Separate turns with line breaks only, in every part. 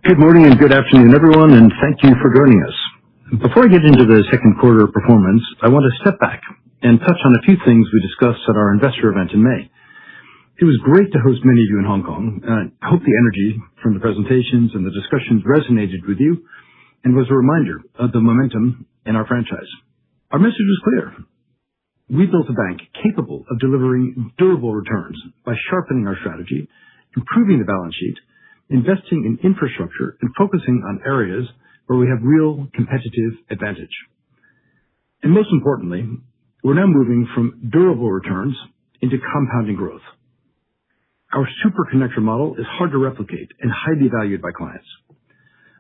Good morning and good afternoon, everyone, and thank you for joining us. Before I get into the second quarter performance, I want to step back and touch on a few things we discussed at our investor event in May. It was great to host many of you in Hong Kong. I hope the energy from the presentations and the discussions resonated with you and was a reminder of the momentum in our franchise. Our message was clear. We built a bank capable of delivering durable returns by sharpening our strategy, improving the balance sheet, investing in infrastructure, and focusing on areas where we have real competitive advantage. And most importantly, we're now moving from durable returns into compounding growth. Our super connector model is hard to replicate and highly valued by clients.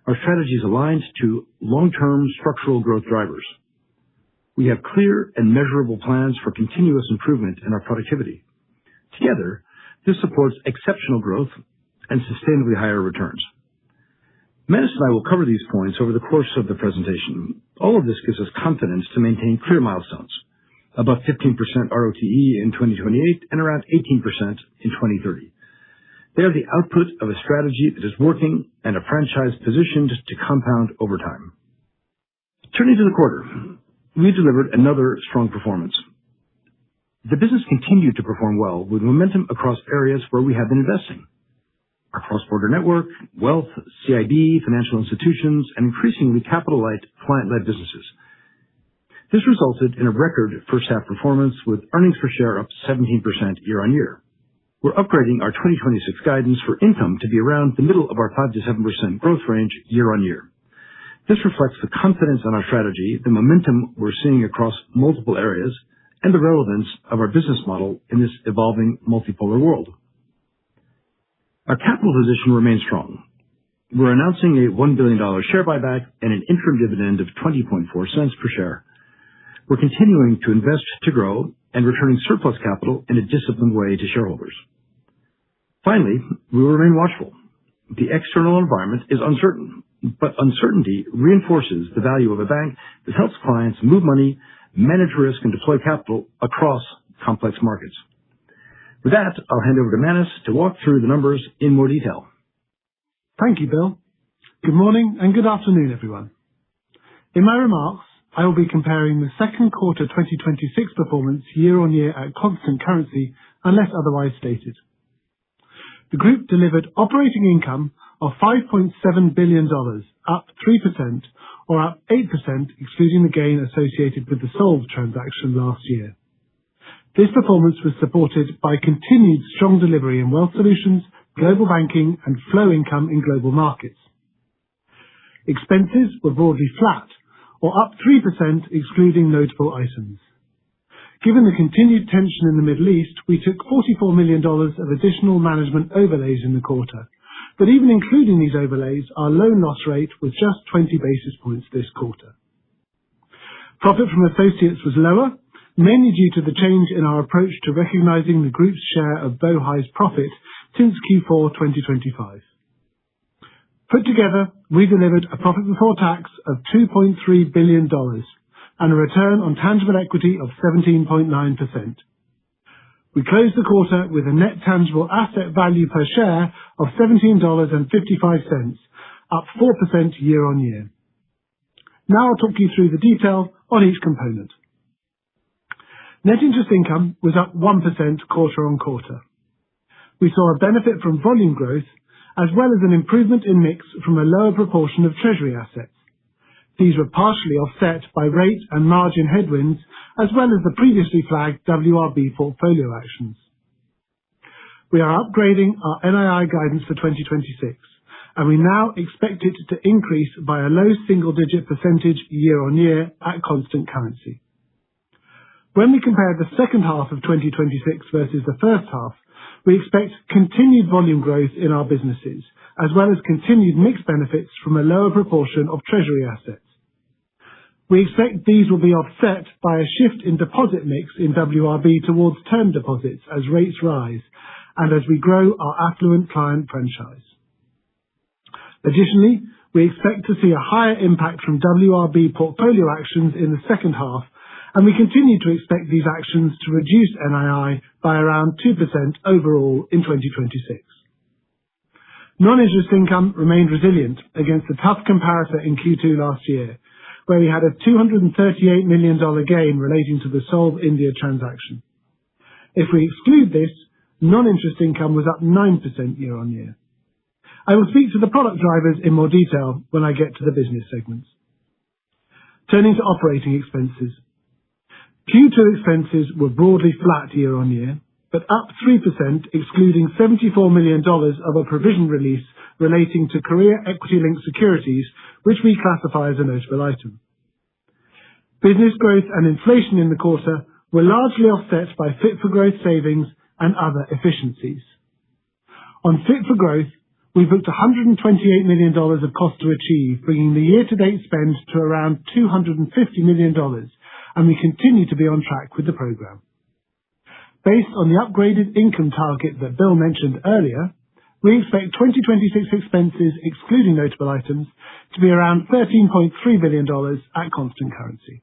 Our strategy is aligned to long-term structural growth drivers. We have clear and measurable plans for continuous improvement in our productivity. Together, this supports exceptional growth and sustainably higher returns. Menace and I will cover these points over the course of the presentation. All of this gives us confidence to maintain clear milestones, above 15% ROTE in 2028 and around 18% in 2030. They are the output of a strategy that is working and a franchise positioned to compound over time. Turning to the quarter, we delivered another strong performance. The business continued to perform well with momentum across areas where we have been investing. Our cross-border network, wealth, CIB, financial institutions, and increasingly capital-light, client-led businesses. This resulted in a record first-half performance with earnings per share up 17% year-on-year. We're upgrading our 2026 guidance for income to be around the middle of our 5 to 7% growth range year-on-year. This reflects the confidence in our strategy, the momentum we're seeing across multiple areas, and the relevance of our business model in this evolving multipolar world. Our capital position remains strong. We're announcing a $1 billion share buyback and an interim dividend of 20.4 cents per share. We're continuing to invest to grow and returning surplus capital in a disciplined way to shareholders. Finally, we will remain watchful. The external environment is uncertain, but uncertainty reinforces the value of a bank that helps clients move money, manage risk, and deploy capital across complex markets. With that, I'll hand over to Menace to walk through the numbers in more detail.
Thank you, Bill. Good morning and good afternoon, everyone. In my remarks, I will be comparing the second quarter 2026 performance year-on-year at constant currency, unless otherwise stated. The group delivered operating income of $5.7 billion, up 3%, or up 8% excluding the gain associated with the Solv transaction last year. This performance was supported by continued strong delivery in Wealth Solutions, Global Banking, and flow income in Global Markets. Expenses were broadly flat, or up 3% excluding notable items. Given the continued tension in the Middle East, we took $44 million of additional management overlays in the quarter. But even including these overlays, our loan loss rate was just 20 basis points this quarter. Profit from associates was lower, mainly due to the change in our approach to recognizing the group's share of Bohai's profit since Q4 2025. Put together, we delivered a profit before tax of $2.3 billion and a return on tangible equity of 17.9%. We closed the quarter with a net tangible asset value per share of $17.55, up 4% year-on-year. Now I'll talk you through the detail on each component. Net interest income was up 1% quarter-on-quarter. We saw a benefit from volume growth, as well as an improvement in mix from a lower proportion of treasury assets. These were partially offset by rate and margin headwinds, as well as the previously flagged WRB portfolio actions. We are upgrading our NII guidance for 2026, and we now expect it to increase by a low single-digit percentage year-on-year at constant currency. When we compare the second half of 2026 versus the first half, we expect continued volume growth in our businesses, as well as continued mixed benefits from a lower proportion of treasury assets. We expect these will be offset by a shift in deposit mix in WRB towards term deposits as rates rise and as we grow our affluent client franchise. Additionally, we expect to see a higher impact from WRB portfolio actions in the second half, and we continue to expect these actions to reduce NII by around 2% overall in 2026. Non-interest income remained resilient against a tough comparator in Q2 last year, where we had a $238 million gain relating to the Solve India transaction. If we exclude this, non-interest income was up 9% year-on-year. I will speak to the product drivers in more detail when I get to the business segments. Turning to operating expenses. Q2 expenses were broadly flat year-on-year, but up 3% excluding $74 million of a provision release relating to career equity-linked securities, which we classify as a notable item. Business growth and inflation in the quarter were largely offset by Fit for Growth savings and other efficiencies. On Fit for Growth, we booked $128 million of cost to achieve, bringing the year-to-date spend to around $250 million, and we continue to be on track with the program. Based on the upgraded income target that Bill mentioned earlier, we expect 2026 expenses, excluding notable items, to be around $13.3 billion at constant currency.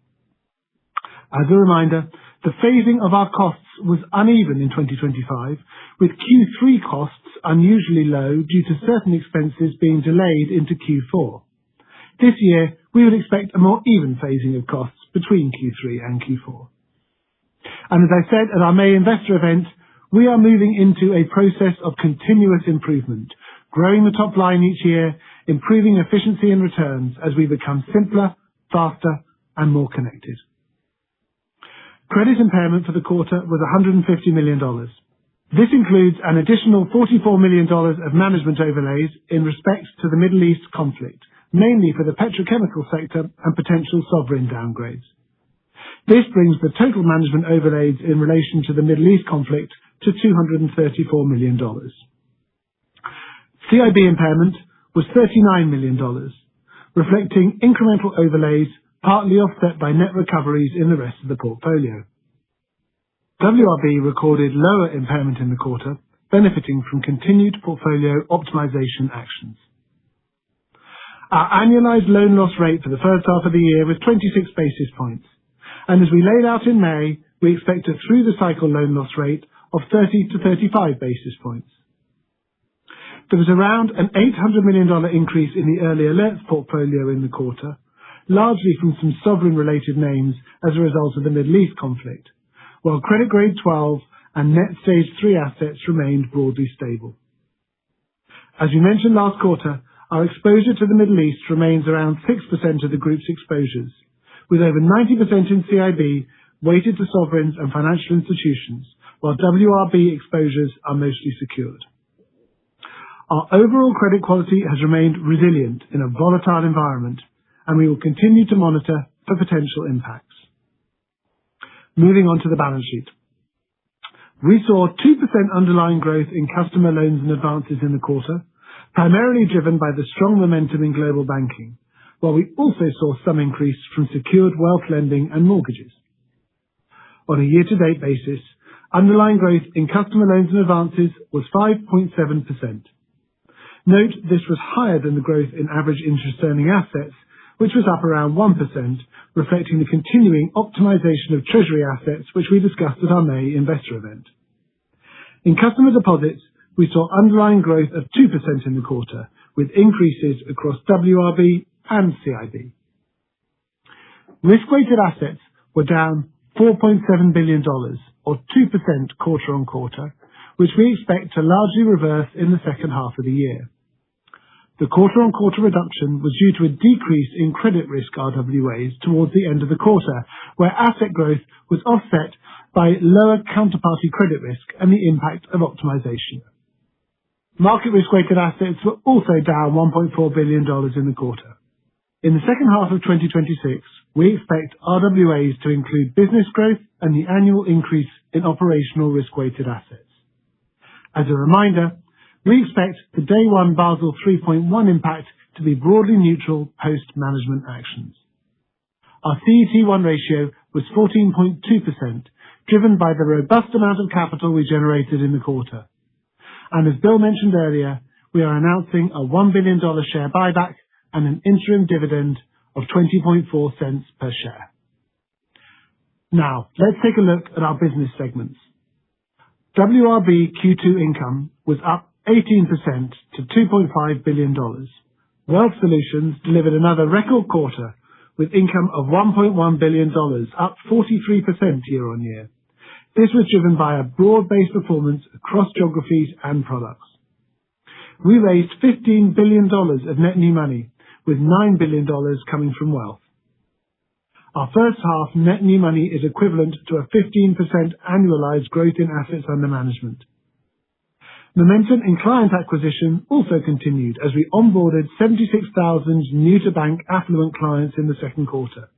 As a reminder, the phasing of our costs was uneven in 2025, with Q3 costs unusually low due to certain expenses being delayed into Q4. This year, we would expect a more even phasing of costs between Q3 and Q4. And as I said at our May investor event, we are moving into a process of continuous improvement, growing the top line each year, improving efficiency and returns as we become simpler, faster, and more connected. Credit impairment for the quarter was $150 million. This includes an additional $44 million of management overlays in respect to the Middle East conflict, mainly for the petrochemical sector and potential sovereign downgrades. This brings the total management overlays in relation to the Middle East conflict to $234 million. CIB impairment was $39 million, reflecting incremental overlays partly offset by net recoveries in the rest of the portfolio. WRB recorded lower impairment in the quarter, benefiting from continued portfolio optimization actions. Our annualized loan loss rate for the first half of the year was 26 basis points, and as we laid out in May, we expect a through-the-cycle loan loss rate of 30 to 35 basis points. There was around an $800 million increase in the early alerts portfolio in the quarter, largely from some sovereign-related names as a result of the Middle East conflict, while credit grade 12 and net stage 3 assets remained broadly stable. As we mentioned last quarter, our exposure to the Middle East remains around 6% of the group's exposures, with over 90% in CIB weighted to sovereigns and financial institutions, while WRB exposures are mostly secured. Our overall credit quality has remained resilient in a volatile environment, and we will continue to monitor for potential impacts. Moving on to the balance sheet. We saw 2% underlying growth in customer loans and advances in the quarter, primarily driven by the strong momentum in global banking, while we also saw some increase from secured wealth lending and mortgages. On a year-to-date basis, underlying growth in customer loans and advances was 5.7%. Note this was higher than the growth in average interest-earning assets, which was up around 1%, reflecting the continuing optimization of treasury assets, which we discussed at our May investor event. In customer deposits, we saw underlying growth of 2% in the quarter, with increases across WRB and CIB. Risk-weighted assets were down $4.7 billion, or 2% quarter-on-quarter, which we expect to largely reverse in the second half of the year. The quarter-on-quarter reduction was due to a decrease in credit risk RWAs towards the end of the quarter, where asset growth was offset by lower counterparty credit risk and the impact of optimization. Market risk-weighted assets were also down $1.4 billion in the quarter. In the second half of 2026, we expect RWAs to include business growth and the annual increase in operational risk-weighted assets. As a reminder, we expect the Day 1 Basel 3.1 impact to be broadly neutral post-management actions. Our CET1 ratio was 14.2%, driven by the robust amount of capital we generated in the quarter. And as Bill mentioned earlier, we are announcing a $1 billion share buyback and an interim dividend of 20.4 cents per share. Now, let's take a look at our business segments. WRB Q2 income was up 18% to $2.5 billion. Wealth Solutions delivered another record quarter with income of $1.1 billion, up 43% year-on-year. This was driven by a broad-based performance across geographies and products. We raised $15 billion of net new money, with $9 billion coming from wealth. Our first half net new money is equivalent to a 15% annualized growth in assets under management. Momentum in client acquisition also continued as we onboarded 76,000 new-to-bank affluent clients in the second quarter.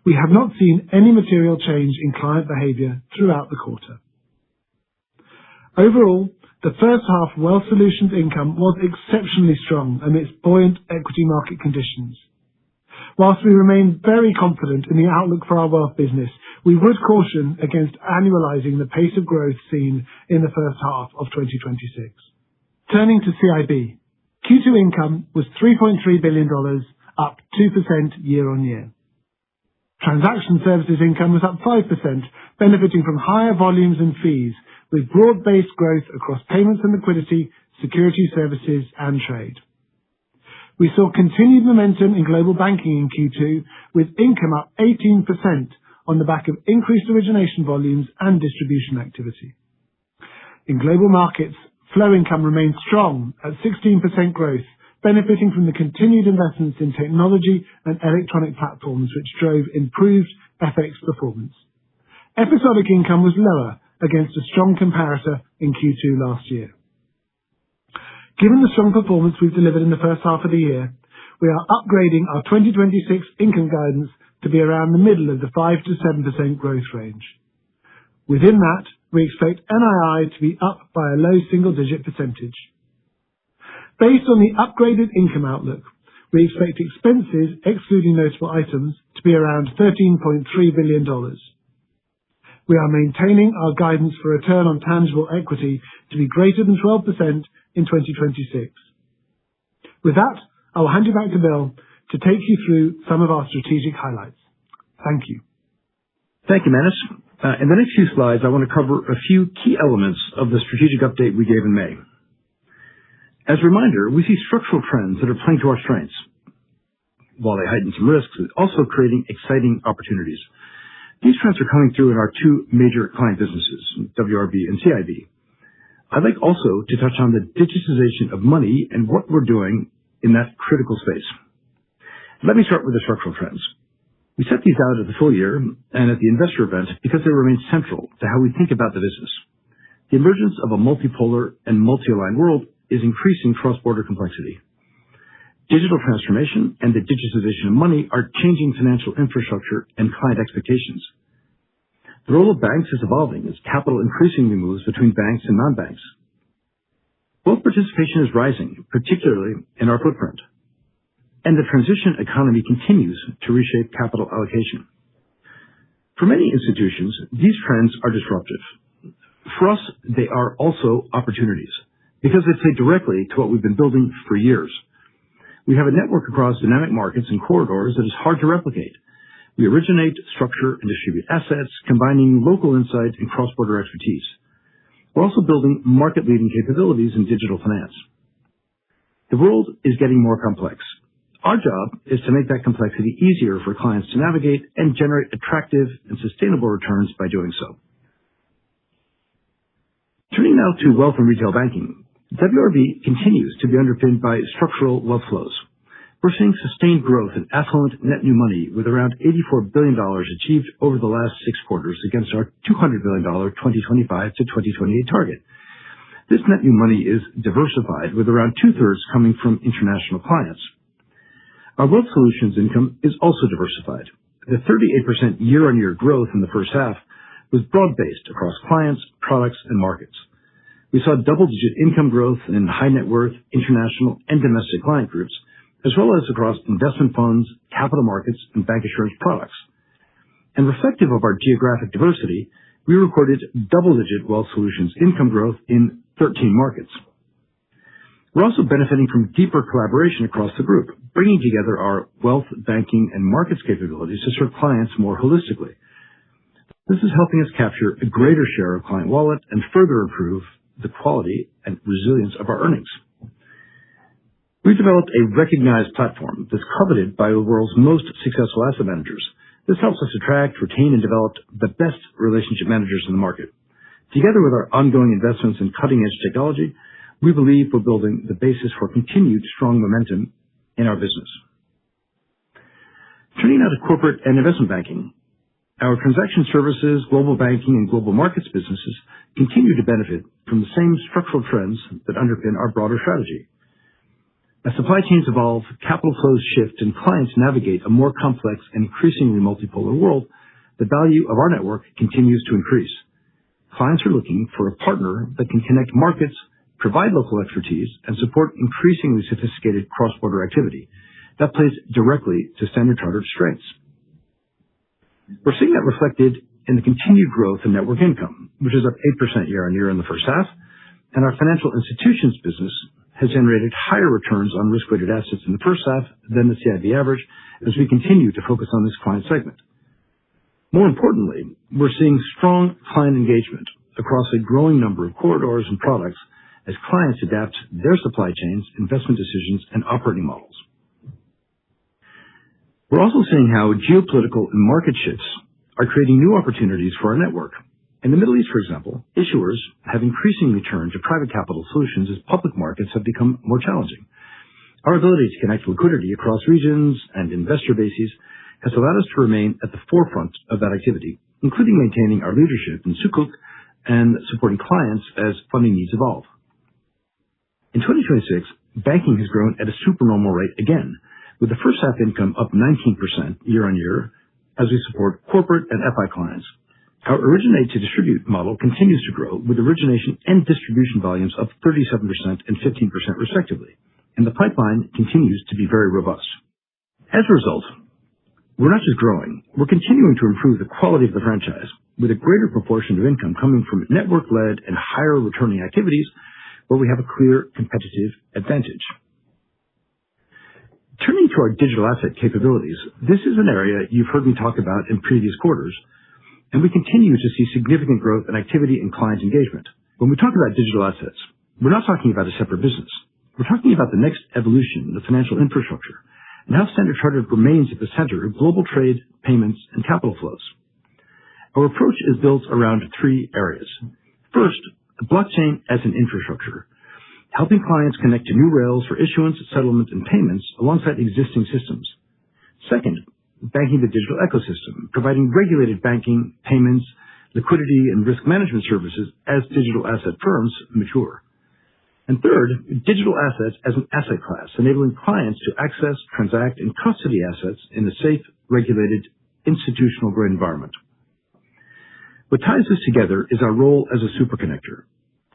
We have not seen any material change in client behavior throughout the quarter. Overall, the first half Wealth Solutions income was exceptionally strong amidst buoyant equity market conditions. Whilst we remain very confident in the outlook for our wealth business, we would caution against annualizing the pace of growth seen in the first half of 2026. Turning to CIB, Q2 income was $3.3 billion, up 2% year-on-year. Transaction services income was up 5%, benefiting from higher volumes and fees, with broad-based growth across payments and liquidity, security services, and trade. We saw continued momentum in global banking in Q2, with income up 18% on the back of increased origination volumes and distribution activity. In global markets, flow income remained strong at 16% growth, benefiting from the continued investments in technology and electronic platforms which drove improved FX performance. Episodic income was lower against a strong comparator in Q2 last year. Given the strong performance we've delivered in the first half of the year, we are upgrading our 2026 income guidance to be around the middle of the 5 to 7% growth range. Within that, we expect NII to be up by a low single-digit percentage. Based on the upgraded income outlook, we expect expenses, excluding notable items, to be around $13.3 billion. We are maintaining our guidance for return on tangible equity to be greater than 12% in 2026. With that, I will hand you back to Bill to take you through some of our strategic highlights. Thank you.
Thank you, Manus. In the next few slides, I want to cover a few key elements of the strategic update we gave in May. As a reminder, we see structural trends that are playing to our strengths. While they heighten some risks, it's also creating exciting opportunities. These trends are coming through in our two major client businesses, WRB and CIB. I'd like also to touch on the digitization of money and what we're doing in that critical space. Let me start with the structural trends. We set these out at the full year and at the investor event because they remain central to how we think about the business. The emergence of a multipolar and multi-aligned world is increasing cross-border complexity. Digital transformation and the digitization of money are changing financial infrastructure and client expectations. The role of banks is evolving as capital increasingly moves between banks and non-banks. Wealth participation is rising, particularly in our footprint. And the transition economy continues to reshape capital allocation. For many institutions, these trends are disruptive. For us, they are also opportunities because they play directly to what we've been building for years. We have a network across dynamic markets and corridors that is hard to replicate. We originate, structure, and distribute assets, combining local insight and cross-border expertise. We're also building market-leading capabilities in digital finance. The world is getting more complex. Our job is to make that complexity easier for clients to navigate and generate attractive and sustainable returns by doing so. Turning now to wealth and retail banking, WRB continues to be underpinned by structural wealth flows. We're seeing sustained growth in affluent net new money with around $84 billion achieved over the last 6 quarters against our $200 billion 2025 to 2028 target. This net new money is diversified with around 2/3 coming from international clients. Our Wealth Solutions income is also diversified. The 38% year-on-year growth in the first half was broad-based across clients, products, and markets. We saw double-digit income growth in high net worth, international, and domestic client groups, as well as across investment funds, capital markets, and bancassurance products. And reflective of our geographic diversity, we recorded double-digit Wealth Solutions income growth in 13 markets. We're also benefiting from deeper collaboration across the group, bringing together our wealth, banking, and markets capabilities to serve clients more holistically. This is helping us capture a greater share of client wallet and further improve the quality and resilience of our earnings. We've developed a recognized platform that's coveted by the world's most successful asset managers. This helps us attract, retain, and develop the best relationship managers in the market. Together with our ongoing investments in cutting-edge technology, we believe we're building the basis for continued strong momentum in our business. Turning now to corporate and investment banking. Our transaction services, global banking, and global markets businesses continue to benefit from the same structural trends that underpin our broader strategy. As supply chains evolve, capital flows shift, and clients navigate a more complex and increasingly multipolar world, the value of our network continues to increase. Clients are looking for a partner that can connect markets, provide local expertise, and support increasingly sophisticated cross-border activity. That plays directly to Standard Chartered's strengths. We're seeing that reflected in the continued growth in network income, which is up 8% year-on-year in the first half, and our financial institutions business has generated higher returns on risk-weighted assets in the first half than the CIB average as we continue to focus on this client segment. More importantly, we're seeing strong client engagement across a growing number of corridors and products as clients adapt their supply chains, investment decisions, and operating models. We're also seeing how geopolitical and market shifts are creating new opportunities for our network. In the Middle East, for example, issuers have increasingly turned to private capital solutions as public markets have become more challenging. Our ability to connect liquidity across regions and investor bases has allowed us to remain at the forefront of that activity, including maintaining our leadership in Sukuk and supporting clients as funding needs evolve. In 2026, banking has grown at a supernormal rate again, with the first half income up 19% year-on-year as we support corporate and FI clients. Our originate-to-distribute model continues to grow, with origination and distribution volumes up 37% and 15% respectively, and the pipeline continues to be very robust. As a result, we're not just growing, we're continuing to improve the quality of the franchise, with a greater proportion of income coming from network-led and higher returning activities where we have a clear competitive advantage. Turning to our digital asset capabilities, this is an area you've heard me talk about in previous quarters, and we continue to see significant growth in activity and client engagement. When we talk about digital assets, we're not talking about a separate business. We're talking about the next evolution of financial infrastructure and how Standard Chartered remains at the center of global trade, payments, and capital flows. Our approach is built around three areas. First, blockchain as an infrastructure, helping clients connect to new rails for issuance, settlement, and payments alongside existing systems. Second, banking the digital ecosystem, providing regulated banking, payments, liquidity, and risk management services as digital asset firms mature. And third, digital assets as an asset class, enabling clients to access, transact, and custody assets in a safe, regulated, institutional-grade environment. What ties this together is our role as a superconnector.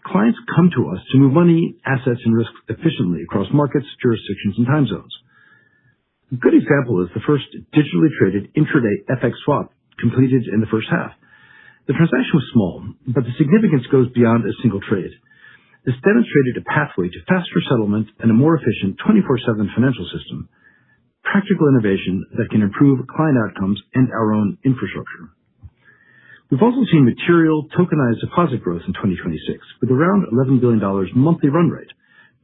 Clients come to us to move money, assets, and risks efficiently across markets, jurisdictions, and time zones. A good example is the first digitally traded intraday FX swap completed in the first half. The transaction was small, but the significance goes beyond a single trade. This demonstrated a pathway to faster settlement and a more efficient 24/7 financial system, practical innovation that can improve client outcomes and our own infrastructure. We've also seen material tokenized deposit growth in 2026, with around $11 billion monthly run rate,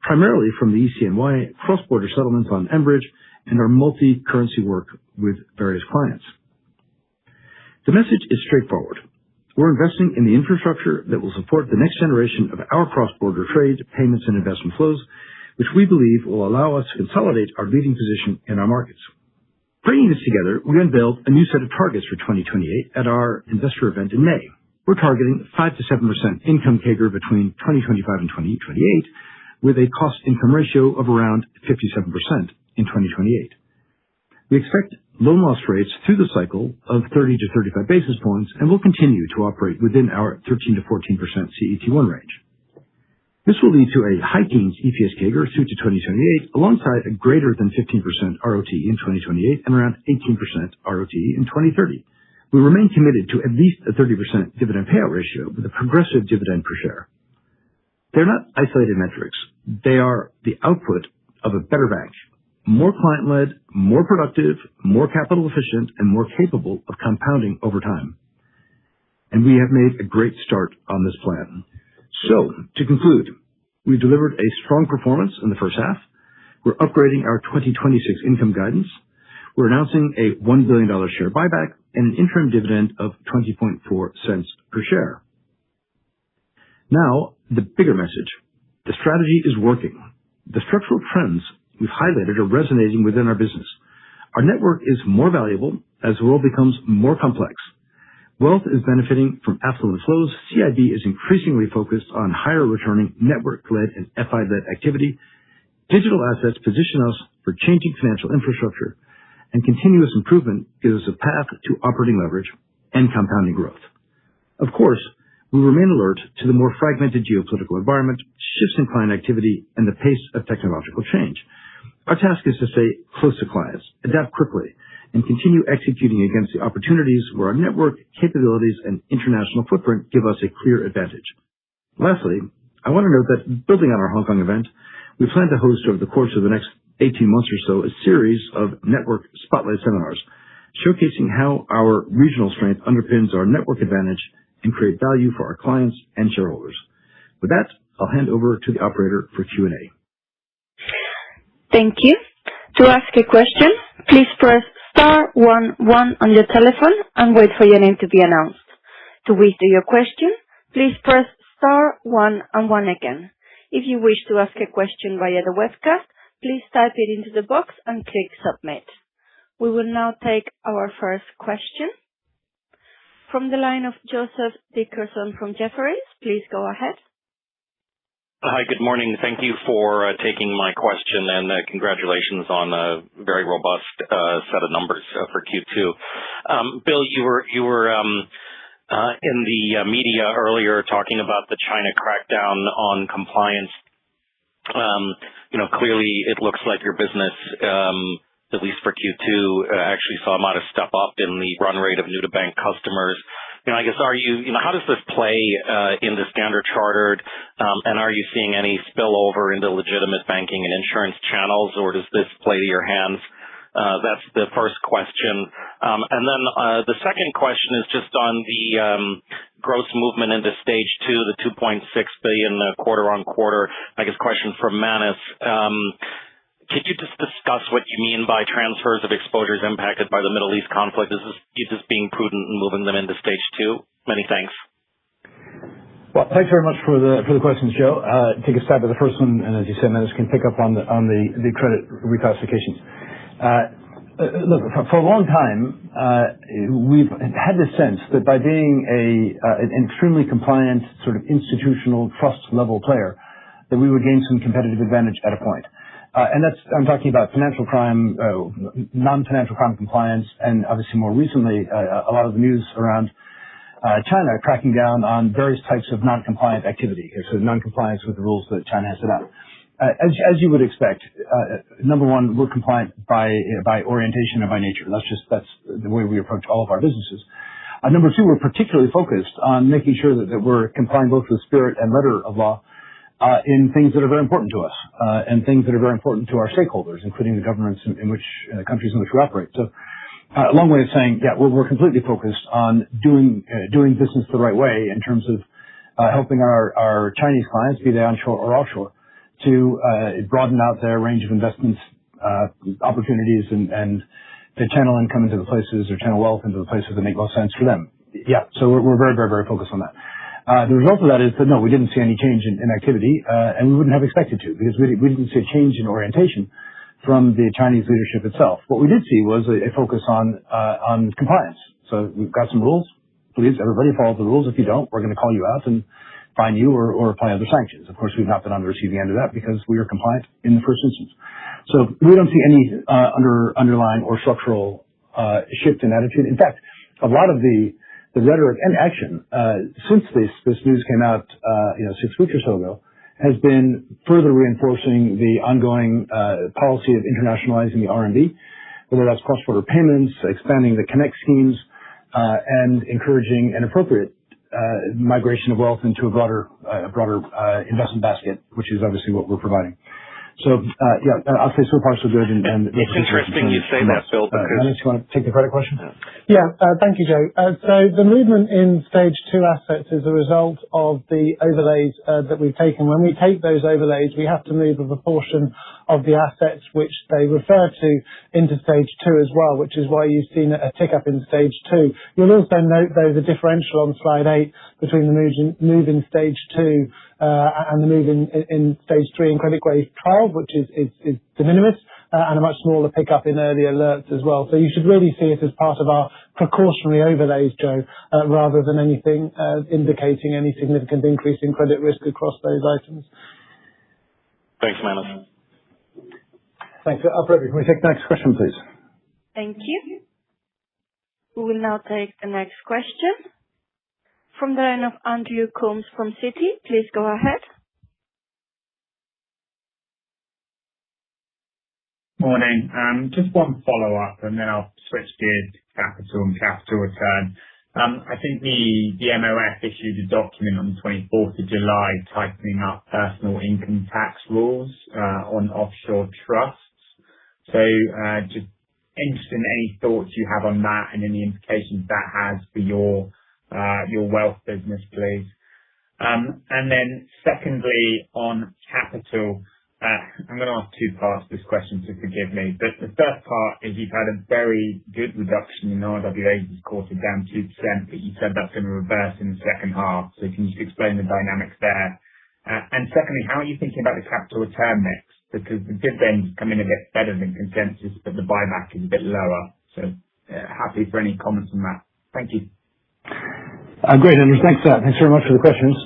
primarily from the ECNY cross-border settlements on Enbridge and our multi-currency work with various clients. The message is straightforward. We're investing in the infrastructure that will support the next generation of our cross-border trade, payments, and investment flows, which we believe will allow us to consolidate our leading position in our markets. Bringing this together, we unveiled a new set of targets for 2028 at our investor event in May. We're targeting 5 to 7% income CAGR between 2025 and 2028, with a cost-income ratio of around 57% in 2028. We expect loan loss rates through the cycle of 30 to 35 basis points and will continue to operate within our 13 to 14% CET1 range. This will lead to a high teens EPS CAGR through to 2028, alongside a greater than 15% ROTE in 2028 and around 18% ROTE in 2030. We remain committed to at least a 30% dividend payout ratio with a progressive dividend per share. They're not isolated metrics. They are the output of a better bank, more client-led, more productive, more capital efficient, and more capable of compounding over time. And we have made a great start on this plan. So, to conclude, we delivered a strong performance in the first half. We're upgrading our 2026 income guidance. We're announcing a $1 billion share buyback and an interim dividend of 20.4 cents per share. Now, the bigger message. The strategy is working. The structural trends we've highlighted are resonating within our business. Our network is more valuable as the world becomes more complex. Wealth is benefiting from affluent flows. CIB is increasingly focused on higher returning network-led and FI-led activity. Digital assets position us for changing financial infrastructure, and continuous improvement gives us a path to operating leverage and compounding growth. Of course, we remain alert to the more fragmented geopolitical environment, shifts in client activity, and the pace of technological change. Our task is to stay close to clients, adapt quickly, and continue executing against the opportunities where our network, capabilities, and international footprint give us a clear advantage. Lastly, I want to note that building on our Hong Kong event, we plan to host over the course of the next 18 months or so a series of network spotlight seminars showcasing how our regional strength underpins our network advantage and create value for our clients and shareholders. With that, I'll hand over to the operator for Q&A.
Thank you. To ask a question, please press *11 on your telephone and wait for your name to be announced. To withdraw your question, please press *1 and 1 again. If you wish to ask a question via the webcast, please type it into the box and click submit. We will now take our first question from the line of Joseph Dickerson from Jefferies. Please go ahead.
Hi, good morning. Thank you for taking my question, and congratulations on a very robust set of numbers for Q2. Bill, you were in the media earlier talking about the China crackdown on compliance. Clearly it looks like your business, at least for Q2, actually saw a modest step up in the run rate of new to bank customers. I guess, how does this play into Standard Chartered, and are you seeing any spillover into legitimate banking and insurance channels, or does this play to your hands? That's the first question. And then the second question is just on the gross movement into stage 2, the 2.6 billion quarter on quarter. I guess question from Manus. Could you just discuss what you mean by transfers of exposures impacted by the Middle East conflict? Is this you just being prudent and moving them into stage 2? Many thanks.
Well, thanks very much for the questions, Joe. Take a stab at the first one, and as you said, Manus can pick up on the credit reclassifications. Look, for a long time, we've had this sense that by being an extremely compliant sort of institutional trust level player, that we would gain some competitive advantage at a point. And I'm talking about financial crime, non-financial crime compliance, and obviously more recently, a lot of the news around China cracking down on various types of non-compliant activity, so non-compliance with the rules that China has set out. As you would expect, number one, we're compliant by orientation and by nature. That's the way we approach all of our businesses. Number two, we're particularly focused on making sure that we're complying both with spirit and letter of law in things that are very important to us, and things that are very important to our stakeholders, including the governments in which countries in which we operate. So, a long way of saying, yeah, we're completely focused on doing business the right way in terms of helping our Chinese clients, be they onshore or offshore, to broaden out their range of investment opportunities and to channel income into the places, or channel wealth into the places that make most sense for them. Yeah, so we're very, very, very focused on that. The result of that is that, no, we didn't see any change in activity, and we wouldn't have expected to, because we didn't see a change in orientation from the Chinese leadership itself. What we did see was a focus on compliance. So we've got some rules. Please, everybody follow the rules. If you don't, we're going to call you out and fine you or apply other sanctions. Of course, we've not been on the receiving end of that because we are compliant in the first instance. So we don't see any underlying or structural shift in attitude. In fact, a lot of the rhetoric and action since this news came out 6 weeks or so ago has been further reinforcing the ongoing policy of internationalizing the RMB, whether that's cross-border payments, expanding the Connect schemes, and encouraging an appropriate migration of wealth into a broader investment basket, which is obviously what we're providing. So, I'll say so far so good. And
it's interesting you say that, Bill, because...
Dennis, you want to take the credit question?
Thank you, Joe. So the movement in stage 2 assets is a result of the overlays that we've taken. When we take those overlays, we have to move a proportion of the assets which they refer to into stage 2 as well, which is why you've seen a tick up in stage 2. You'll also note, though, the differential on slide 8 between the move in stage 2 and the move in stage 3 in credit grade 12, which is de minimis, and a much smaller pickup in early alerts as well. So you should really see it as part of our precautionary overlays, Joe, rather than anything indicating any significant increase in credit risk across those items.
Thanks, Manus.
Thanks. Operator, can we take the next question, please?
Thank you. We will now take the next question from the line of Andrew Coombs from Citi. Please go ahead.
Morning. Just one follow-up, and then I'll switch gears to capital and capital return. I think the MOF issued a document on the 24th of July tightening up personal income tax rules on offshore trusts. So just interested in any thoughts you have on that and any implications that has for your wealth business, please. And then secondly, on capital, I'm going to ask two parts to this question, so forgive me. But the first part is you've had a very good reduction in RWAs this quarter, down 2%, but you said that's going to reverse in the second half. So can you just explain the dynamics there? And secondly, how are you thinking about the capital return mix? Because the dividends come in a bit better than consensus, but the buyback is a bit lower. So happy for any comments on that. Thank you.
Great, Andrew. Thanks very much for the questions.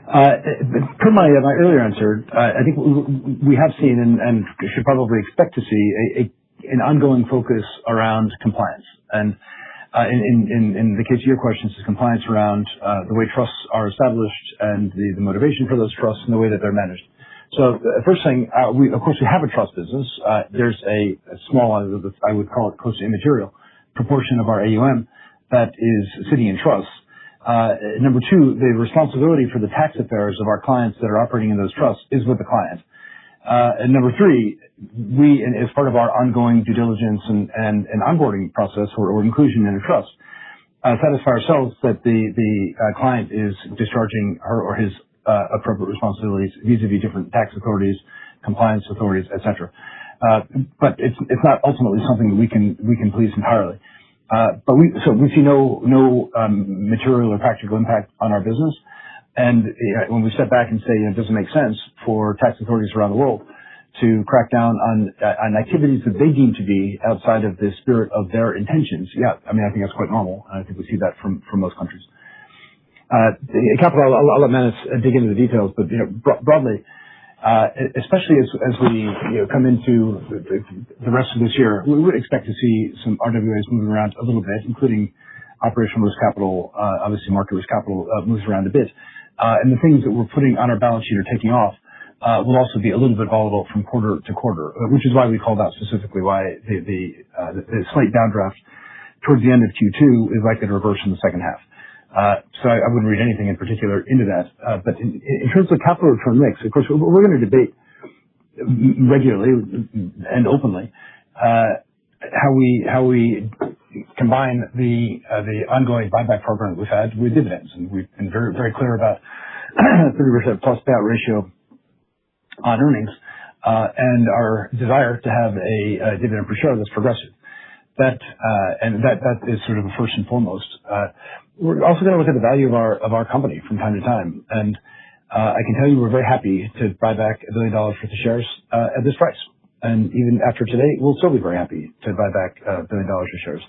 Per my earlier answer, I think we have seen and should probably expect to see an ongoing focus around compliance. And in the case of your questions, is compliance around the way trusts are established and the motivation for those trusts and the way that they're managed. So first thing, we have a trust business. There's a small, I would call it close to immaterial, proportion of our AUM that is sitting in trusts. Number two, the responsibility for the tax affairs of our clients that are operating in those trusts is with the client. And number three, we, as part of our ongoing due diligence and onboarding process or inclusion in a trust, satisfy ourselves that the client is discharging her or his appropriate responsibilities vis-a-vis different tax authorities, compliance authorities, etc. But it's not ultimately something that we can police entirely. But we see no material or practical impact on our business. And when we step back and say it doesn't make sense for tax authorities around the world to crack down on activities that they deem to be outside of the spirit of their intentions, I think that's quite normal. And I think we see that from most countries. Capital, I'll let Manus dig into the details, but broadly, especially as we come into the rest of this year, we would expect to see some RWAs moving around a little bit, including operational risk capital. Obviously, market risk capital moves around a bit, and the things that we're putting on our balance sheet or taking off will also be a little bit volatile from quarter to quarter, which is why we called out specifically why the slight downdraft towards the end of Q2 is likely to reverse in the second half. So I wouldn't read anything in particular into that. But in terms of capital return mix, of course, we're going to debate regularly and openly how we combine the ongoing buyback program that we've had with dividends, and we've been very, very clear about 30% plus payout ratio on earnings and our desire to have a dividend per share that's progressive. That is sort of first and foremost. We're also going to look at the value of our company from time to time, and I can tell you we're very happy to buy back $1 billion worth of shares at this price. And even after today, we'll still be very happy to buy back $1 billion of shares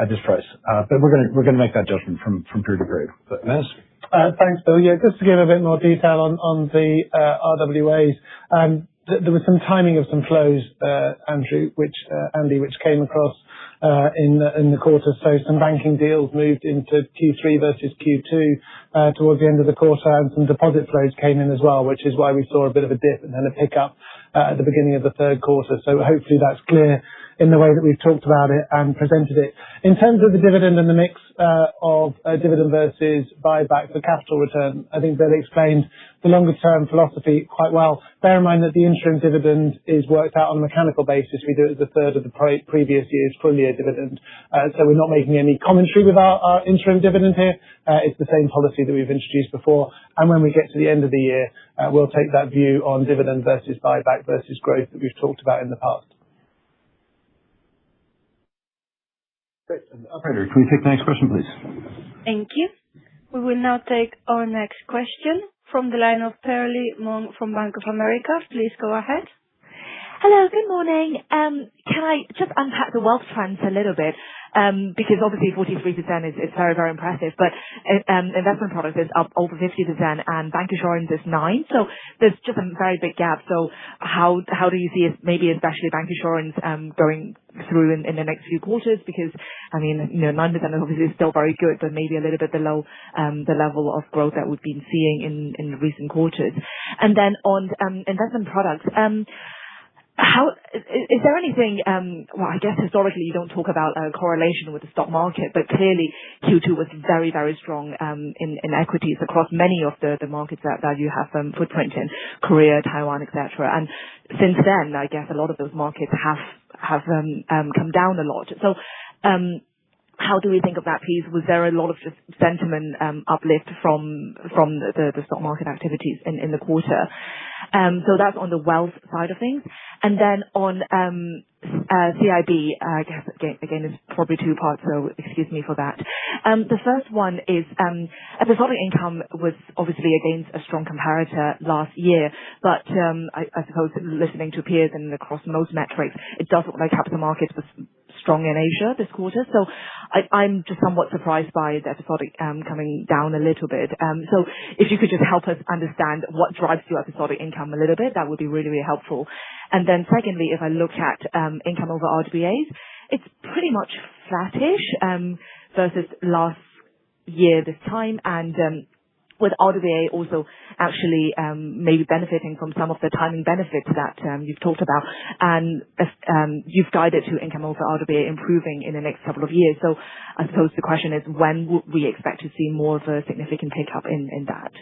at this price. But we're going to make that judgment from period to period. But Manus?
Thanks, Bill. Just to give a bit more detail on the RWAs. There was some timing of some flows, Andy, which came across in the quarter. So some banking deals moved into Q3 versus Q2 towards the end of the quarter, and some deposit flows came in as well, which is why we saw a bit of a dip and then a pickup at the beginning of the third quarter. So hopefully that's clear in the way that we've talked about it and presented it. In terms of the dividend and the mix of dividend versus buyback for capital return, I think Bill explained the longer term philosophy quite well. Bear in mind that the interim dividend is worked out on a mechanical basis. We do it as a third of the previous year's full year dividend. So we're not making any commentary with our interim dividend here. It's the same policy that we've introduced before. And when we get to the end of the year, we'll take that view on dividend versus buyback versus growth that we've talked about in the past.
Great. Operator, can we take the next question, please?
Thank you. We will now take our next question from the line of Perlie Mong from Bank of America. Please go ahead.
Hello, good morning. Can I just unpack the wealth trends a little bit? Because obviously 43% is very, very impressive, but investment products is up over 50% and bank assurance is 9%. So there's just a very big gap. So how do you see it, maybe especially bank assurance going through in the next few quarters? Because, I mean, 9% is obviously still very good, but maybe a little bit below the level of growth that we've been seeing in recent quarters. And then on investment products, is there anything, well, I guess historically you don't talk about correlation with the stock market, but clearly Q2 was very, very strong in equities across many of the markets that you have footprint in, Korea, Taiwan, etc. And since then, I guess a lot of those markets have come down a lot. So how do we think of that piece? Was there a lot of just sentiment uplift from the stock market activities in the quarter? So that's on the wealth side of things. And then on CIB, I guess again it's probably two parts, so excuse me for that. The first one is episodic income was obviously against a strong comparator last year, but I suppose listening to peers and across most metrics, it does look like capital markets was strong in Asia this quarter. So I'm just somewhat surprised by the episodic coming down a little bit. So if you could just help us understand what drives your episodic income a little bit, that would be really, really helpful. And then secondly, if I look at income over RWAs, it's pretty much flattish versus last year this time, and with RWA also actually maybe benefiting from some of the timing benefits that you've talked about, and you've guided to income over RWA improving in the next couple of years. So I suppose the question is, when would we expect to see more of a significant pickup in that?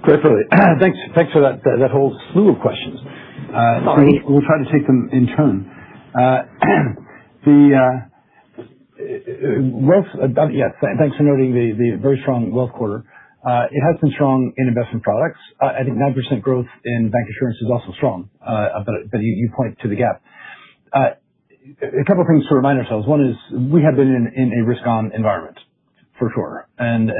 Great, Perlie. Thanks for that whole slew of questions.
Sorry.
We'll try to take them in turn. Wealth, thanks for noting the very strong wealth quarter. It has been strong in investment products. I think 9% growth in bank assurance is also strong, but you point to the gap. A couple of things to remind ourselves. One is we have been in a risk-on environment, for sure. And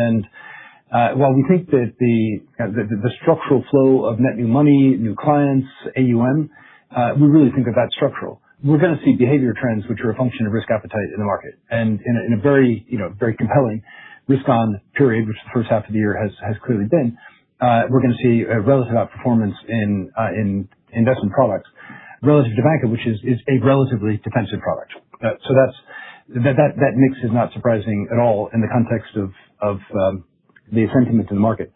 while we think that the structural flow of net new money, new clients, AUM, we really think of that structural. We're going to see behavior trends which are a function of risk appetite in the market. And in a very, very compelling risk-on period, which the first half of the year has clearly been, we're going to see a relative outperformance in investment products relative to banca, which is a relatively defensive product. So that mix is not surprising at all in the context of the sentiment in the market.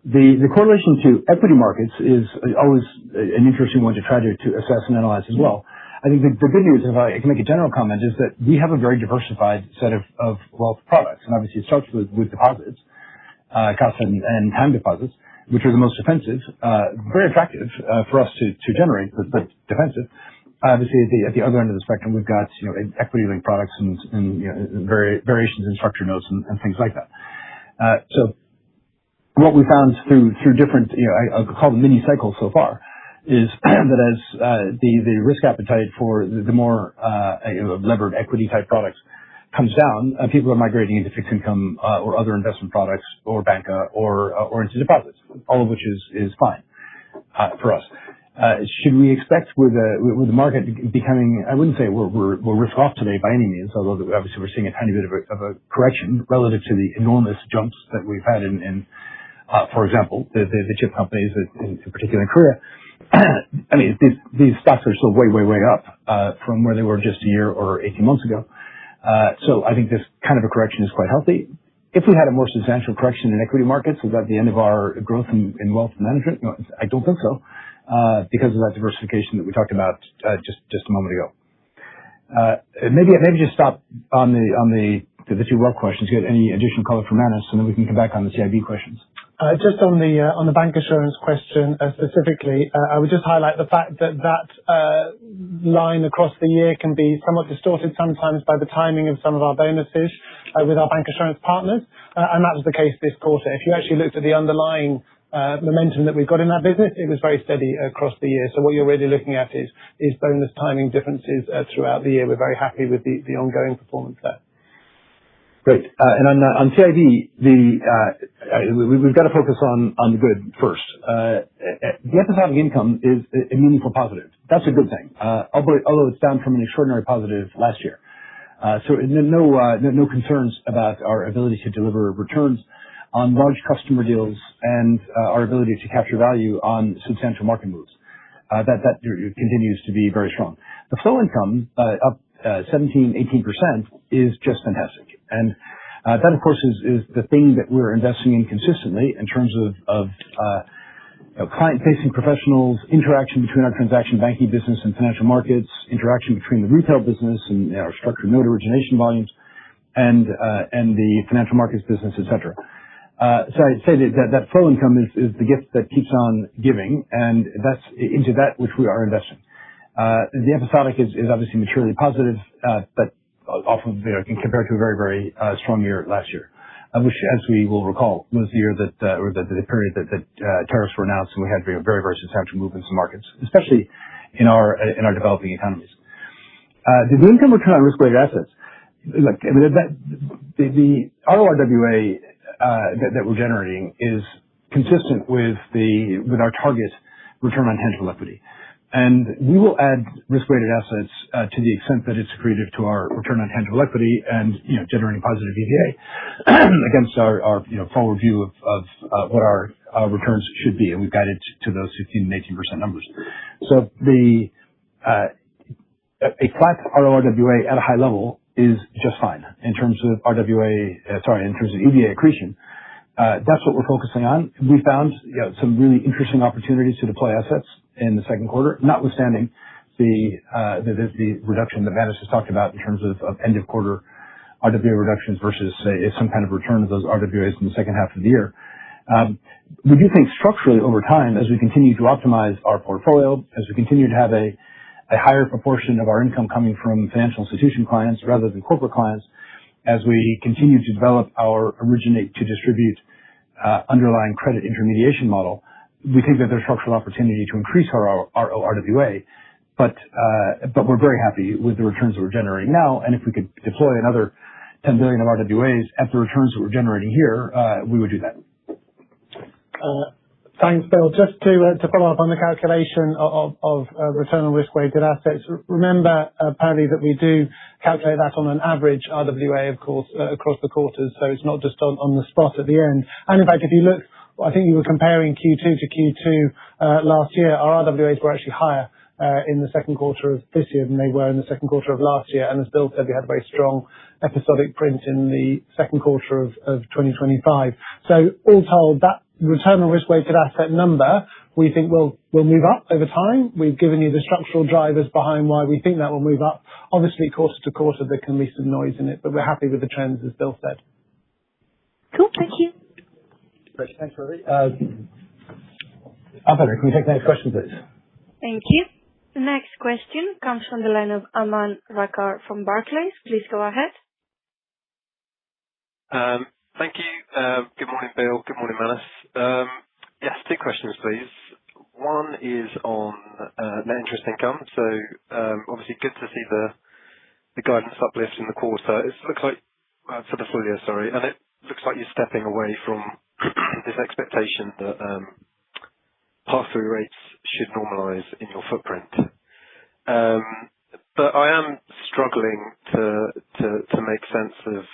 The correlation to equity markets is always an interesting one to try to assess and analyze as well. I think the good news, if I can make a general comment, is that we have a very diversified set of wealth products. And obviously it starts with deposits, CASA and time deposits, which are the most defensive, very attractive for us to generate, but defensive. Obviously at the other end of the spectrum, we've got equity-linked products and variations in structured notes and things like that. So what we found through different, I'll call them mini cycles so far, is that as the risk appetite for the more levered equity type products comes down, people are migrating into fixed income or other investment products or banca or into deposits, all of which is fine for us. Should we expect with the market becoming, I wouldn't say we're risk off today by any means, although obviously we're seeing a tiny bit of a correction relative to the enormous jumps that we've had in for example, the chip companies, in particular in Korea. I mean, these stocks are still way up from where they were just a year or 18 months ago. So I think this kind of a correction is quite healthy. If we had a more substantial correction in equity markets, is that the end of our growth in wealth management? I don't think so.
because of that diversification that we talked about just a moment ago. Maybe just stop on the two wealth questions. Get any additional color from Manus, and then we can come back on the CIB questions.
Just on the bank assurance question specifically, I would just highlight the fact that line across the year can be somewhat distorted sometimes by the timing of some of our bonuses with our bank assurance partners, and that was the case this quarter. If you actually looked at the underlying momentum that we've got in that business, it was very steady across the year. So what you're really looking at is bonus timing differences throughout the year. We're very happy with the ongoing performance there.
Great. And on CIB, we've got to focus on the good first. The episodic income is a meaningful positive. That's a good thing, although it's down from an extraordinary positive last year. So no concerns about our ability to deliver returns on large customer deals and our ability to capture value on substantial market moves. That continues to be very strong. The flow income up 17-18% is just fantastic. And that, of course, is the thing that we're investing in consistently in terms of client-facing professionals, interaction between our transaction banking business and financial markets, interaction between the retail business and our structured note origination volumes, and the financial markets business, et cetera. So I'd say that flow income is the gift that keeps on giving, and that's into that which we are investing. The episodic is obviously materially positive, but often compared to a very, very strong year last year, which, as we will recall, was the year or the period that tariffs were announced, and we had very, very substantial movements in markets, especially in our developing economies. The income return on risk-weighted assets, look, I mean, the RORWA that we're generating is consistent with our target return on tangible equity. And we will add risk-weighted assets to the extent that it's accretive to our return on tangible equity and generating positive EVA against our forward view of what our returns should be, and we've guided to those 15 and 18% numbers. So a flat RORWA at a high level is just fine in terms of in terms of EVA accretion. That's what we're focusing on. We found some really interesting opportunities to deploy assets in the second quarter, notwithstanding the reduction that Manus has talked about in terms of end of quarter RWA reductions versus some kind of return of those RWAs in the second half of the year. We do think structurally over time, as we continue to optimize our portfolio, as we continue to have a higher proportion of our income coming from financial institution clients rather than corporate clients, as we continue to develop our originate to distribute underlying credit intermediation model, we think that there's structural opportunity to increase our RWA, but we're very happy with the returns that we're generating now, and if we could deploy another 10 billion of RWAs at the returns that we're generating here, we would do that.
Thanks, Bill. Just to follow up on the calculation of return on risk-weighted assets, remember, Perry, that we do calculate that on an average RWA, of course, across the quarters, so it's not just on the spot at the end. And in fact, if you look, I think you were comparing Q2 to Q2 last year, our RWAs were actually higher in the second quarter of this year than they were in the second quarter of last year. And as Bill said, we had a very strong episodic print in the second quarter of 2025. So all told, that return on risk-weighted asset number, we think will move up over time. We've given you the structural drivers behind why we think that will move up. Obviously, quarter to quarter, there can be some noise in it, but we're happy with the trends, as Bill said.
Cool, thank you.
Great, thanks, Rosie. Operator, can we take the next question, please?
Thank you. The next question comes from the line of Aman Rakkar from Barclays. Please go ahead.
Thank you. Good morning, Bill. Good morning, Manus. Yes, two questions, please. One is on net interest income. So obviously good to see the guidance uplift in the quarter. It looks like, for the full year, sorry, and it looks like you're stepping away from this expectation that pass-through rates should normalize in your footprint. But I am struggling to make sense of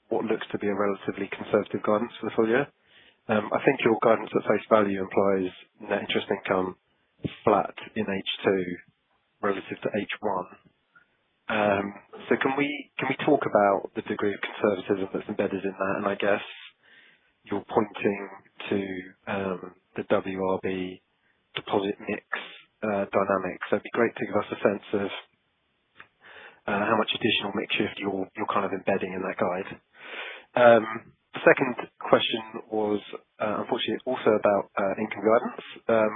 what looks to be a relatively conservative guidance for the full year. I think your guidance at face value implies net interest income flat in H2 relative to H1. So can we talk about the degree of conservatism that's embedded in that? And I guess you're pointing to the WRB deposit mix dynamics. So it'd be great to give us a sense of how much additional mix shift you're kind of embedding in that guide. The second question was, unfortunately, also about income guidance.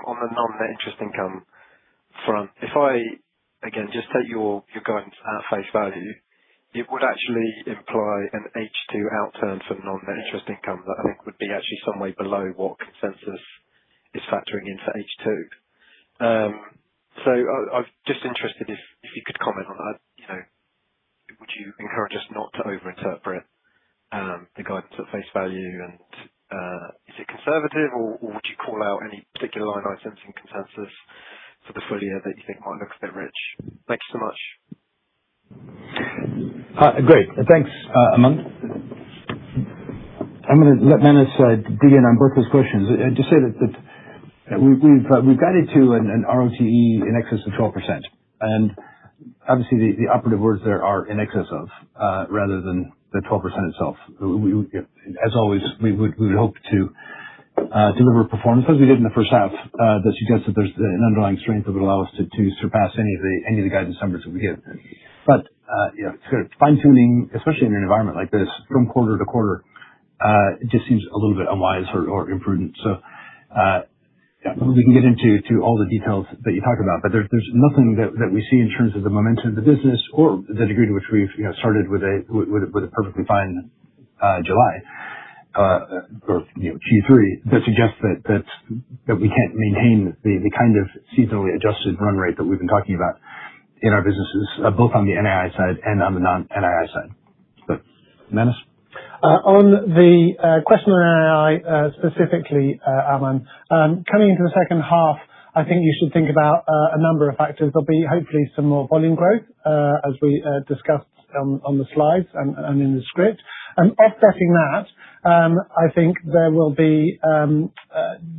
On the non-net interest income front, if I, again, just take your guidance at face value, it would actually imply an H2 outturn for non-net interest income that I think would be actually some way below what consensus is factoring in for H2. So I'm just interested if you could comment on that. Would you encourage us not to overinterpret the guidance at face value, and is it conservative, or would you call out any particular line items in consensus for the full year that you think might look a bit rich? Thank you so much.
Great. Thanks, Aman. I'm going to let Manus dig in on both those questions. Just say that we've guided to an ROTE in excess of 12%, and obviously the operative words there are in excess of, rather than the 12% itself. As always, we would hope to deliver performance as we did in the first half that suggests that there's an underlying strength that would allow us to surpass any of the guidance numbers that we give. But sort of fine-tuning, especially in an environment like this, from quarter to quarter, it just seems a little bit unwise or imprudent. So we can get into all the details that you talk about, but there's nothing that we see in terms of the momentum of the business or the degree to which we've started with a perfectly fine July or Q3 that suggests that we can't maintain the kind of seasonally adjusted run rate that we've been talking about in our businesses, both on the NII side and on the non-NII side. But Manus?
On the question on NII specifically, Aman, coming into the second half, I think you should think about a number of factors. There'll be hopefully some more volume growth, as we discussed on the slides and in the script. Offsetting that, I think there will be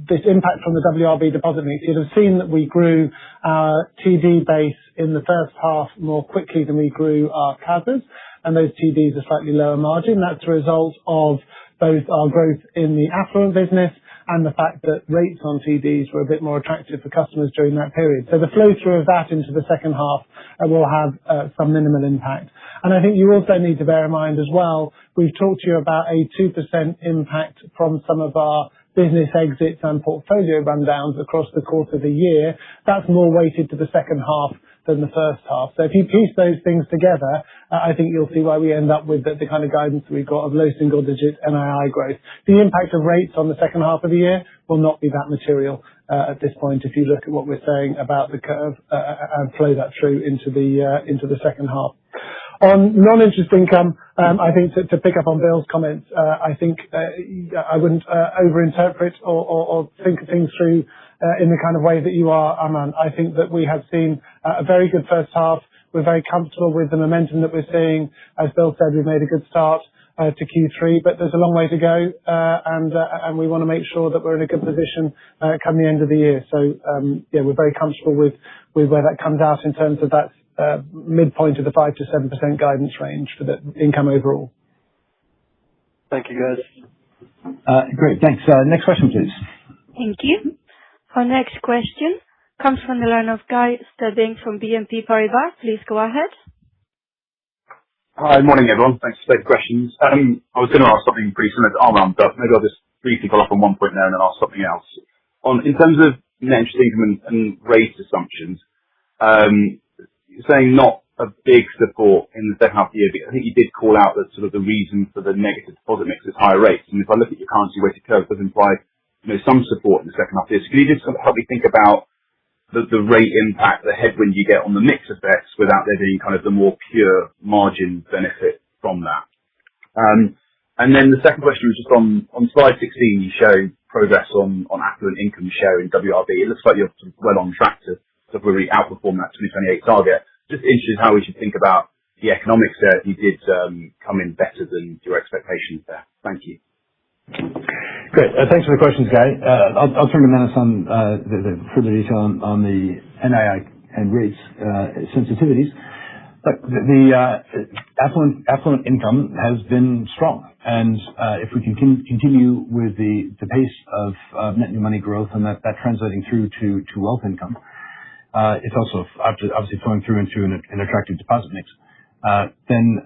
this impact from the WRB deposit mix. You'd have seen that we grew our TD base in the first half more quickly than we grew our CASAs, and those TDs are slightly lower margin. That's a result of both our growth in the affluent business and the fact that rates on TDs were a bit more attractive for customers during that period. So the flow through of that into the second half will have some minimal impact. And I think you also need to bear in mind as well, we've talked to you about a 2% impact from some of our business exits and portfolio rundowns across the course of the year. That's more weighted to the second half than the first half. So if you piece those things together, I think you'll see why we end up with the kind of guidance we've got of low single-digit NII growth. The impact of rates on the second half of the year will not be that material at this point if you look at what we're saying about the curve and flow that through into the second half. On non-interest income, I think to pick up on Bill's comments, I think I wouldn't overinterpret or think of things through in the kind of way that you are, Aman. I think that we have seen a very good first half. We're very comfortable with the momentum that we're seeing. As Bill said, we've made a good start to Q3, but there's a long way to go, and we want to make sure that we're in a good position come the end of the year. So we're very comfortable with where that comes out in terms of that midpoint of the 5 to 7% guidance range for the income overall.
Thank you, guys.
Great, thanks. Next question, please.
Thank you. Our next question comes from the line of Guy Stebbings from BNP Paribas. Please go ahead.
Hi, morning everyone. Thanks for taking questions. I was going to ask something pretty similar to Armand, but maybe I'll just briefly follow up on one point there and then ask something else. In terms of net interest income and rate assumptions, you're saying not a big support in the second half of the year, but I think you did call out that sort of the reason for the negative deposit mix is higher rates. And if I look at your currency weighted curve, it does imply some support in the second half of the year. So can you just sort of help me think about the rate impact, the headwind you get on the mix effects without there being kind of the more pure margin benefit from that? And then the second question was just on slide 16, you show progress on affluent income share in WRB. It looks like you're sort of well on track to really outperform that 2028 target. Just interested how we should think about the economics there. You did come in better than your expectations there. Thank you.
Great. Thanks for the questions, Guy. I'll turn to Manus on the further detail on the NII and rates sensitivities. Look, the affluent income has been strong, and if we can continue with the pace of net new money growth and that translating through to wealth income, it's also obviously flowing through into an attractive deposit mix, then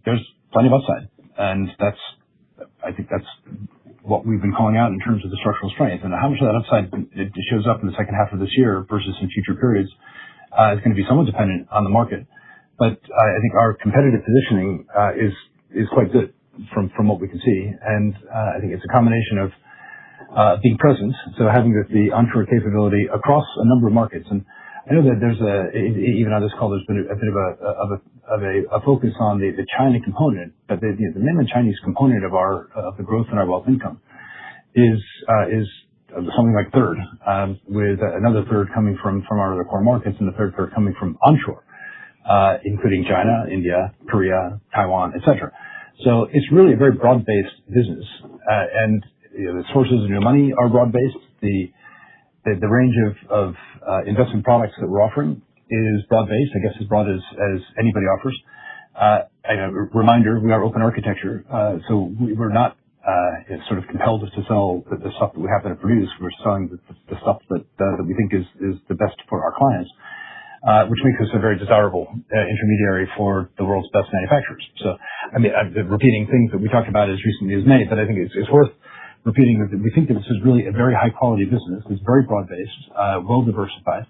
there's plenty of upside, and I think that's what we've been calling out in terms of the structural strength. And how much of that upside it shows up in the second half of this year versus in future periods is going to be somewhat dependent on the market. But I think our competitive positioning is quite good from what we can see, and I think it's a combination of being present, so having the onshore capability across a number of markets. And I know that there's even on this call there's been a bit of a focus on the China component, but the mainland Chinese component of the growth in our wealth income is something like a third, with another third coming from our other core markets and the third coming from onshore, including China, India, Korea, Taiwan, etc. So it's really a very broad-based business, and the sources of new money are broad-based. The range of investment products that we're offering is broad-based, I guess as broad as anybody offers. A reminder, we are open architecture, so we're not sort of compelled to sell the stuff that we happen to produce. We're selling the stuff that we think is the best for our clients, which makes us a very desirable intermediary for the world's best manufacturers. So, I mean, I'm repeating things that we talked about as recently as May, but I think it's worth repeating that we think that this is really a very high quality business. It's very broad-based, well diversified.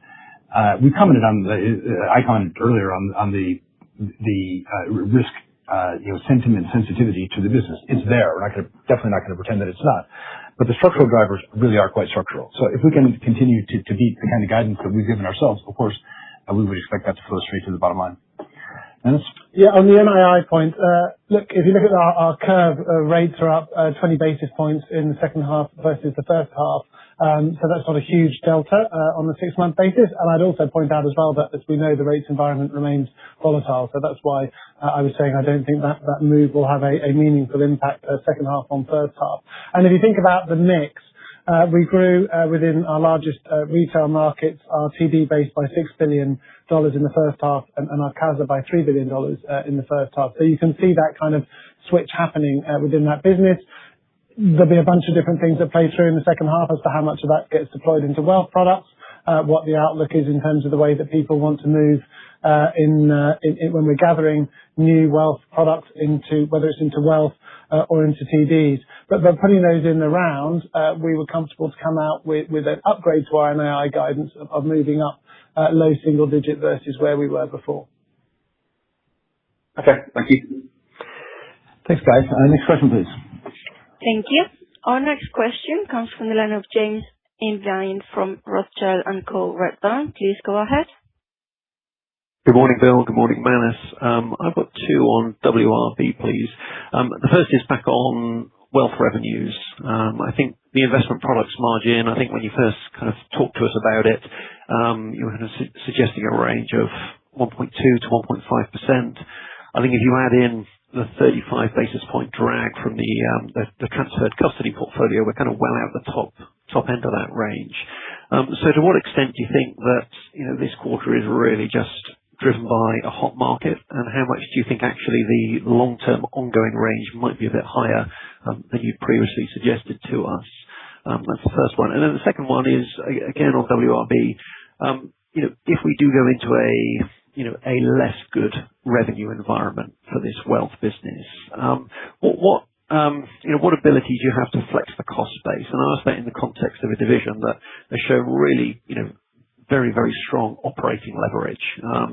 We commented I commented earlier on the risk, sentiment sensitivity to the business. It's there. We're definitely not going to pretend that it's not. But the structural drivers really are quite structural. So if we can continue to beat the kind of guidance that we've given ourselves, of course, we would expect that to flow straight to the bottom line. Dennis?
Yeah, on the NII point, look, if you look at our curve, rates are up 20 basis points in the second half versus the first half. So that's not a huge delta on the 6-month basis. And I'd also point out as well that, as we know, the rates environment remains volatile. So that's why I was saying I don't think that move will have a meaningful impact second half on first half. And if you think about the mix, we grew within our largest retail markets, our TD base by $6 billion in the first half, and our CASA by $3 billion in the first half. So you can see that kind of switch happening within that business. There'll be a bunch of different things that play through in the second half as to how much of that gets deployed into wealth products, what the outlook is in terms of the way that people want to move when we're gathering new wealth products into, whether it's into wealth or into TDs. But putting those in the round, we were comfortable to come out with an upgrade to our NII guidance of moving up low single digit versus where we were before.
Okay, thank you.
Thanks, guys. Next question, please.
Thank you. Our next question comes from the line of James Invine from Rothschild & Co. Redburn. Please go ahead.
Good morning, Bill. Good morning, Manus. I've got two on WRB, please. The first is back on wealth revenues. I think the investment products margin, I think when you first kind of talked to us about it, you were kind of suggesting a range of 1.2 to 1.5%. I think if you add in the 35 basis point drag from the transferred custody portfolio, we're kind of well out the top end of that range. So to what extent do you think that this quarter is really just driven by a hot market, and how much do you think actually the long-term ongoing range might be a bit higher than you previously suggested to us? That's the first one. And then the second one is, again, on WRB. If we do go into a less good revenue environment for this wealth business, what ability do you have to flex the cost base? And I ask that in the context of a division that they show really, very, very strong operating leverage.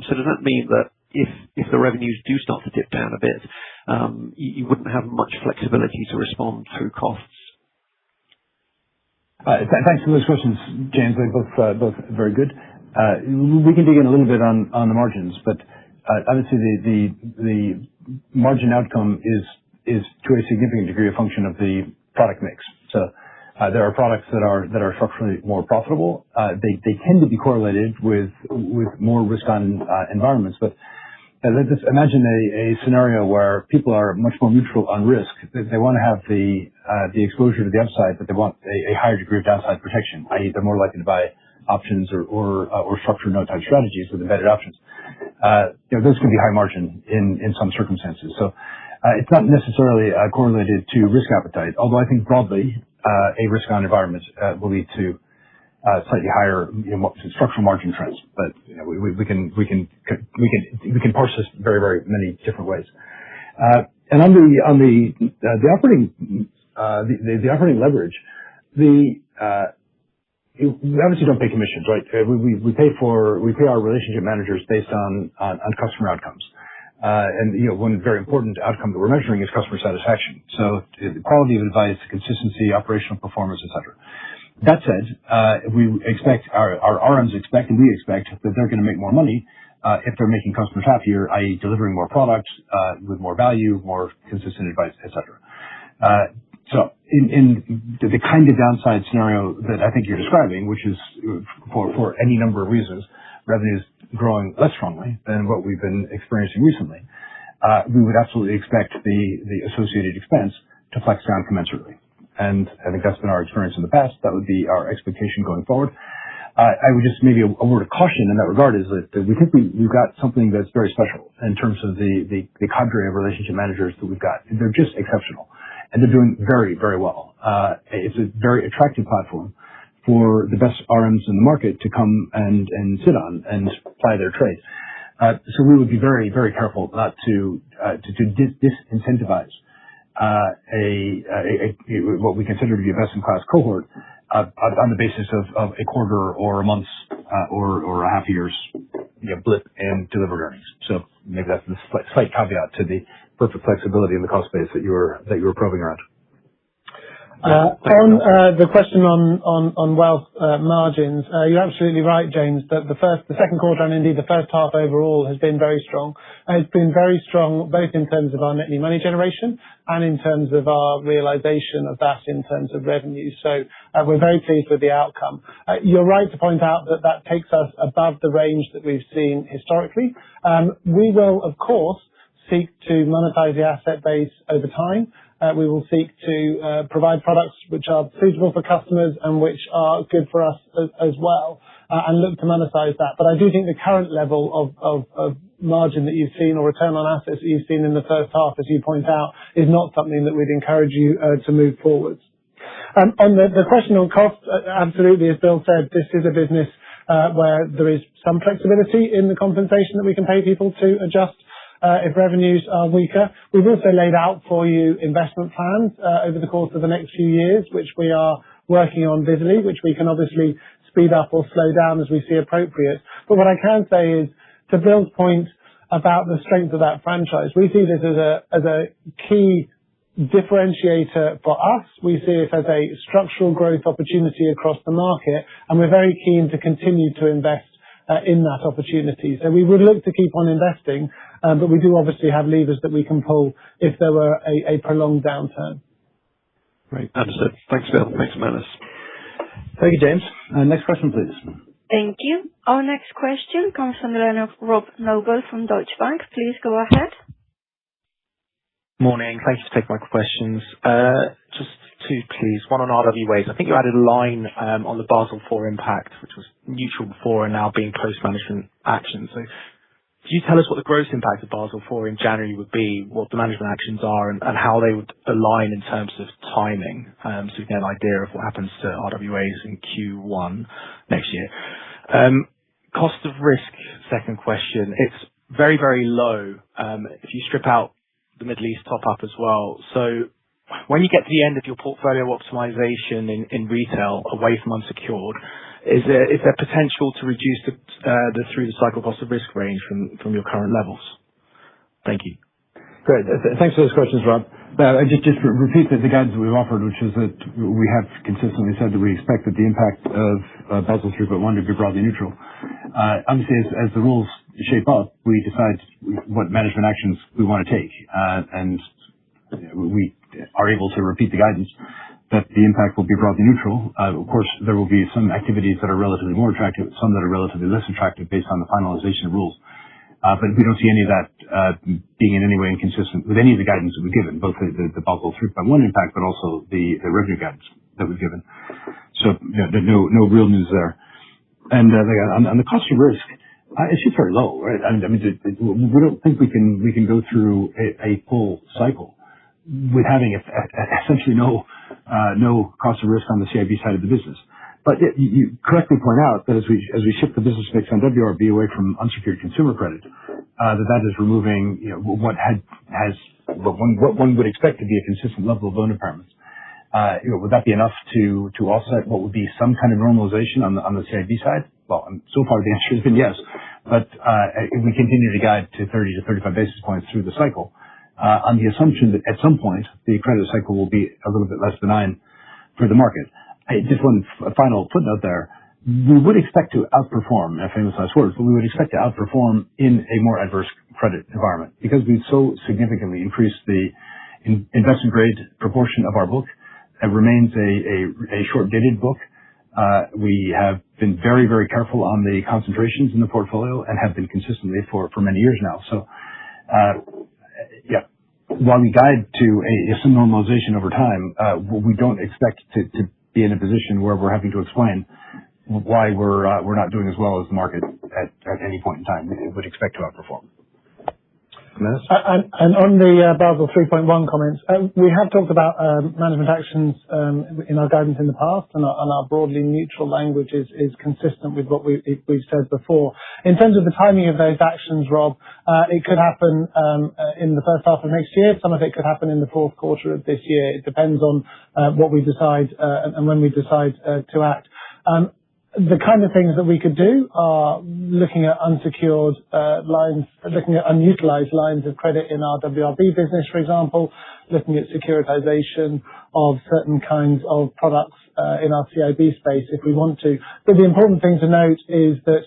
So does that mean that if the revenues do start to dip down a bit, you wouldn't have much flexibility to respond through costs?
Thanks for those questions, James. They're both very good. We can dig in a little bit on the margins, but obviously the margin outcome is to a significant degree a function of the product mix. So there are products that are structurally more profitable. They tend to be correlated with more risk-on environments. But let's imagine a scenario where people are much more neutral on risk. They want to have the exposure to the upside, but they want a higher degree of downside protection, i.e., they're more likely to buy options or structured note type strategies with embedded options. those can be high margin in some circumstances. So it's not necessarily correlated to risk appetite, although I think broadly a risk-on environment will lead to slightly higher structural margin trends. But we can parse this very, very many different ways. And on the operating leverage, we obviously don't pay commissions, right? We pay our relationship managers based on customer outcomes. And one very important outcome that we're measuring is customer satisfaction. So the quality of advice, consistency, operational performance, etc. That said, we expect our RMs expect, and we expect that they're going to make more money if they're making customers happier, i.e., delivering more products with more value, more consistent advice, etc. So in the kind of downside scenario that I think you're describing, which is for any number of reasons, revenues growing less strongly than what we've been experiencing recently, we would absolutely expect the associated expense to flex down commensurately. And I think that's been our experience in the past. That would be our expectation going forward. I would just maybe a word of caution in that regard is that we think we've got something that's very special in terms of the cadre of relationship managers that we've got. They're just exceptional, and they're doing very, very well. It's a very attractive platform for the best RMs in the market to come and sit on and apply their trade. So we would be very, very careful not to disincentivize what we consider to be a best-in-class cohort on the basis of a quarter or a month's or a half year's blip in delivered earnings. So maybe that's the slight caveat to the perfect flexibility in the cost base that you were probing around.
On the question on wealth margins, you're absolutely right, James, that the second quarter and indeed the first half overall has been very strong. It's been very strong both in terms of our net new money generation and in terms of our realization of that in terms of revenue. So we're very pleased with the outcome. You're right to point out that takes us above the range that we've seen historically. We will, of course, seek to monetize the asset base over time. We will seek to provide products which are suitable for customers and which are good for us as well, and look to monetize that. But I do think the current level of margin that you've seen or return on assets that you've seen in the first half, as you point out, is not something that we'd encourage you to move forwards. On the question on cost, absolutely, as Bill said, this is a business where there is some flexibility in the compensation that we can pay people to adjust if revenues are weaker. We've also laid out for you investment plans over the course of the next few years, which we are working on busily, which we can obviously speed up or slow down as we see appropriate. But what I can say is, to Bill's point about the strength of that franchise, we see this as a key differentiator for us. We see it as a structural growth opportunity across the market, and we're very keen to continue to invest in that opportunity. So we would look to keep on investing, but we do obviously have levers that we can pull if there were a prolonged downturn.
Great. Understood. Thanks, Bill. Thanks, Manus.
Thank you, James. Next question, please.
Thank you. Our next question comes from the line of Rob Noble from Deutsche Bank. Please go ahead.
Morning. Thank you for taking my questions. Just two, please. One on RWAs. I think you added a line on the Basel IV impact, which was neutral before and now being post-management action. So could you tell us what the gross impact of Basel IV in January would be, what the management actions are, and how they would align in terms of timing, so we can get an idea of what happens to RWAs in Q1 next year? Cost of risk, second question. It's very, very low if you strip out the Middle East top-up as well. So when you get to the end of your portfolio optimization in retail away from unsecured, is there potential to reduce the through the cycle cost of risk range from your current levels? Thank you.
Great. Thanks for those questions, Rob. Just repeat the guidance that we've offered, which is that we have consistently said that we expect that the impact of Basel 3.1 to be broadly neutral. Obviously, as the rules shape up, we decide what management actions we want to take, and we are able to repeat the guidance that the impact will be broadly neutral. Of course, there will be some activities that are relatively more attractive, some that are relatively less attractive based on the finalization of rules. But we don't see any of that being in any way inconsistent with any of the guidance that we've given, both the Basel 3.1 impact, but also the revenue guidance that we've given. So no real news there. And on the cost of risk, It's just very low, right? I mean, we don't think we can go through a full cycle with having essentially no cost of risk on the CIB side of the business. But you correctly point out that as we shift the business mix on WRB away from unsecured consumer credit, that is removing what one would expect to be a consistent level of loan impairments. Would that be enough to offset what would be some kind of normalization on the CIB side? Well, so far the answer has been yes, but we continue to guide to 30 to 35 basis points through the cycle, on the assumption that at some point the credit cycle will be a little bit less benign for the market. Just one final footnote there. We would expect to outperform, famous last words, but we would expect to outperform in a more adverse credit environment because we've so significantly increased the investment grade proportion of our book. It remains a short-dated book. We have been very, very careful on the concentrations in the portfolio and have been consistently for many years now. So, while we guide to some normalization over time, we don't expect to be in a position where we're having to explain why we're not doing as well as the market at any point in time. We would expect to outperform.
And on the Basel 3.1 comments, we have talked about management actions in our guidance in the past, and our broadly neutral language is consistent with what we've said before. In terms of the timing of those actions, Rob, it could happen in the first half of next year. Some of it could happen in the fourth quarter of this year. It depends on what we decide and when we decide to act. The kind of things that we could do are looking at unsecured lines, looking at unutilized lines of credit in our WRB business, for example, looking at securitization of certain kinds of products in our CIB space if we want to. But the important thing to note is that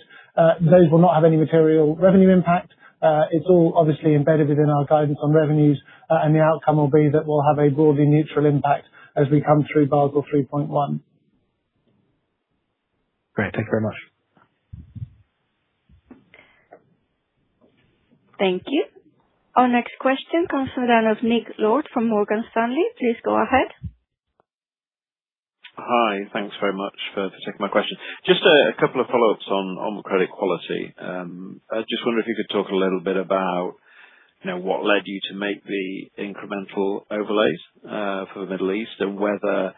those will not have any material revenue impact. It's all obviously embedded within our guidance on revenues, and the outcome will be that we'll have a broadly neutral impact as we come through Basel 3.1.
Great. Thank you very much.
Thank you. Our next question comes from the line of Nick Lord from Morgan Stanley. Please go ahead.
Hi. Thanks very much for taking my question. Just a couple of follow-ups on credit quality. I just wonder if you could talk a little bit about what led you to make the incremental overlays for the Middle East, and whether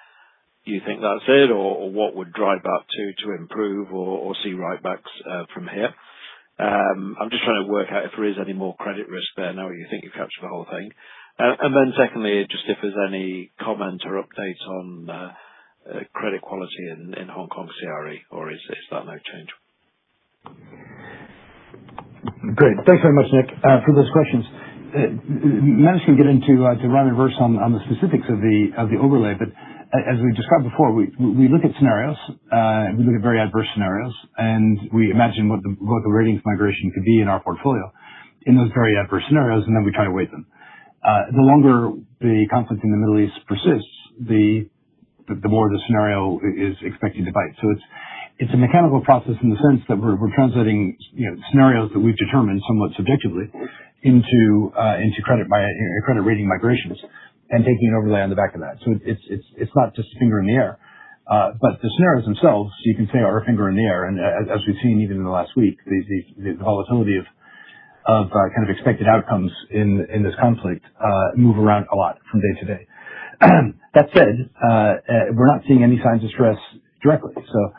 you think that's it, or what would drive that to improve or see write-backs from here. I'm just trying to work out if there is any more credit risk there now you think you've captured the whole thing. And then secondly, just if there's any comment or update on credit quality in Hong Kong CRE, or is that no change?
Great. Thanks very much, Nick, for those questions. Managed to get into rhyme and verse on the specifics of the overlay, but as we described before, we look at scenarios, we look at very adverse scenarios, and we imagine what the ratings migration could be in our portfolio in those very adverse scenarios, and then we try to weight them. The longer the conflict in the Middle East persists, the more the scenario is expected to bite. So it's a mechanical process in the sense that we're translating scenarios that we've determined somewhat subjectively into credit rating migrations, and taking an overlay on the back of that. So it's not just a finger in the air, but the scenarios themselves, you can say, are a finger in the air. And as we've seen even in the last week, the volatility of kind of expected outcomes in this conflict move around a lot from day to day. That said, we're not seeing any signs of stress directly. So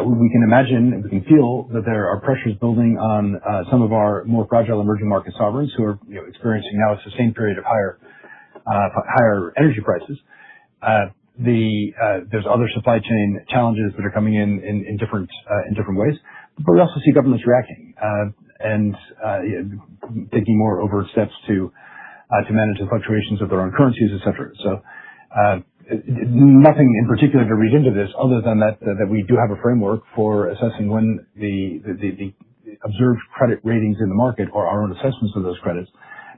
we can imagine, we can feel that there are pressures building on some of our more fragile emerging market sovereigns who are experiencing now a sustained period of higher energy prices. There's other supply chain challenges that are coming in different ways, but we also see governments reacting and taking more overt steps to manage the fluctuations of their own currencies, etc. So nothing in particular to read into this, other than that we do have a framework for assessing when the observed credit ratings in the market or our own assessments of those credits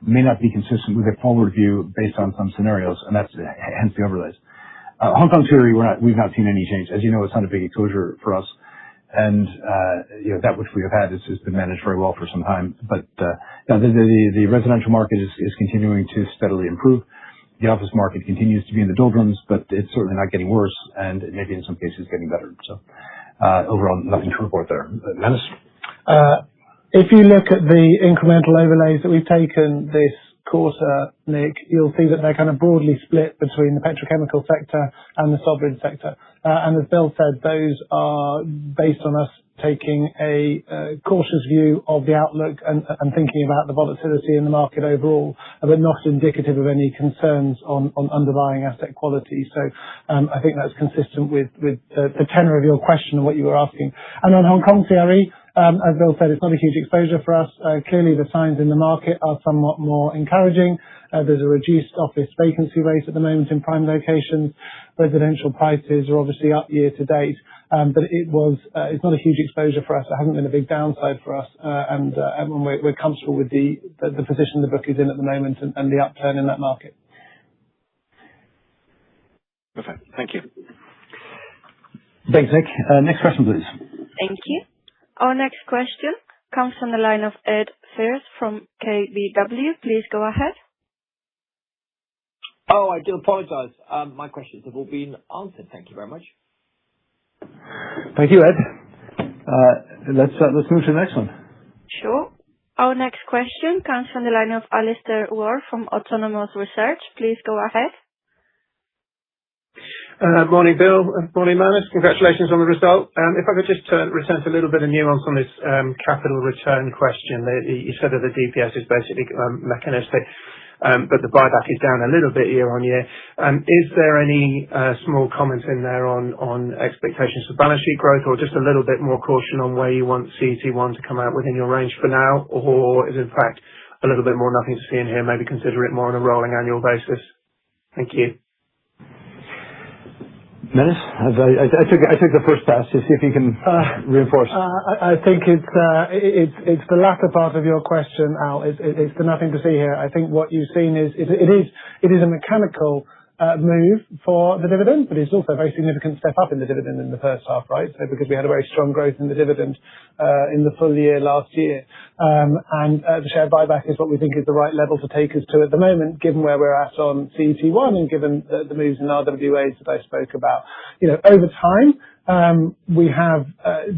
may not be consistent with a forward view based on some scenarios, and that's hence the overlays. Hong Kong CRE, we've not seen any change. As you know, it's not a big exposure for us, and that which we have had has been managed very well for some time. But the residential market is continuing to steadily improve. The office market continues to be in the doldrums, but it's certainly not getting worse, and it may be in some cases getting better. So overall, nothing to report there. Manus?
If you look at the incremental overlays that we've taken this quarter, Nick, you'll see that they're kind of broadly split between the petrochemical sector and the sovereign sector. And as Bill said, those are based on us taking a cautious view of the outlook and thinking about the volatility in the market overall, but not indicative of any concerns on underlying asset quality. So I think that's consistent with the tenor of your question and what you were asking. And on Hong Kong CRE, as Bill said, it's not a huge exposure for us. Clearly, the signs in the market are somewhat more encouraging. There's a reduced office vacancy rate at the moment in prime locations. Residential prices are obviously up year to date, but it's not a huge exposure for us. It hasn't been a big downside for us, and we're comfortable with the position the book is in at the moment and the upturn in that market.
Perfect. Thank you.
Thanks, Nick. Next question, please.
Thank you. Our next question comes from the line of Ed Firth from KBW. Please go ahead.
Oh, I do apologize. My questions have all been answered. Thank you very much.
Thank you, Ed. Let's move to the next one.
Sure. Our next question comes from the line of Alistair Ward from Autonomous Research. Please go ahead.
Morning, Bill. Morning, Manus. Congratulations on the result. If I could just return to a little bit of nuance on this capital return question. You said that the DPS is basically mechanistic, but the buyback is down a little bit year on year. Is there any small comments in there on expectations for balance sheet growth, or just a little bit more caution on where you want CET1 to come out within your range for now, or is in fact a little bit more nothing to see in here, maybe consider it more on a rolling annual basis? Thank you.
Manus, I took the first pass to see if you can reinforce.
I think it's the latter part of your question, Al. It's the nothing to see here. I think what you've seen is it is a mechanical move for the dividend, but it's also a very significant step up in the dividend in the first half, right? So because we had a very strong growth in the dividend in the full year last year, and the share buyback is what we think is the right level to take us to at the moment, given where we're at on CET1 and given the moves in RWAs that I spoke about. You know, over time, we have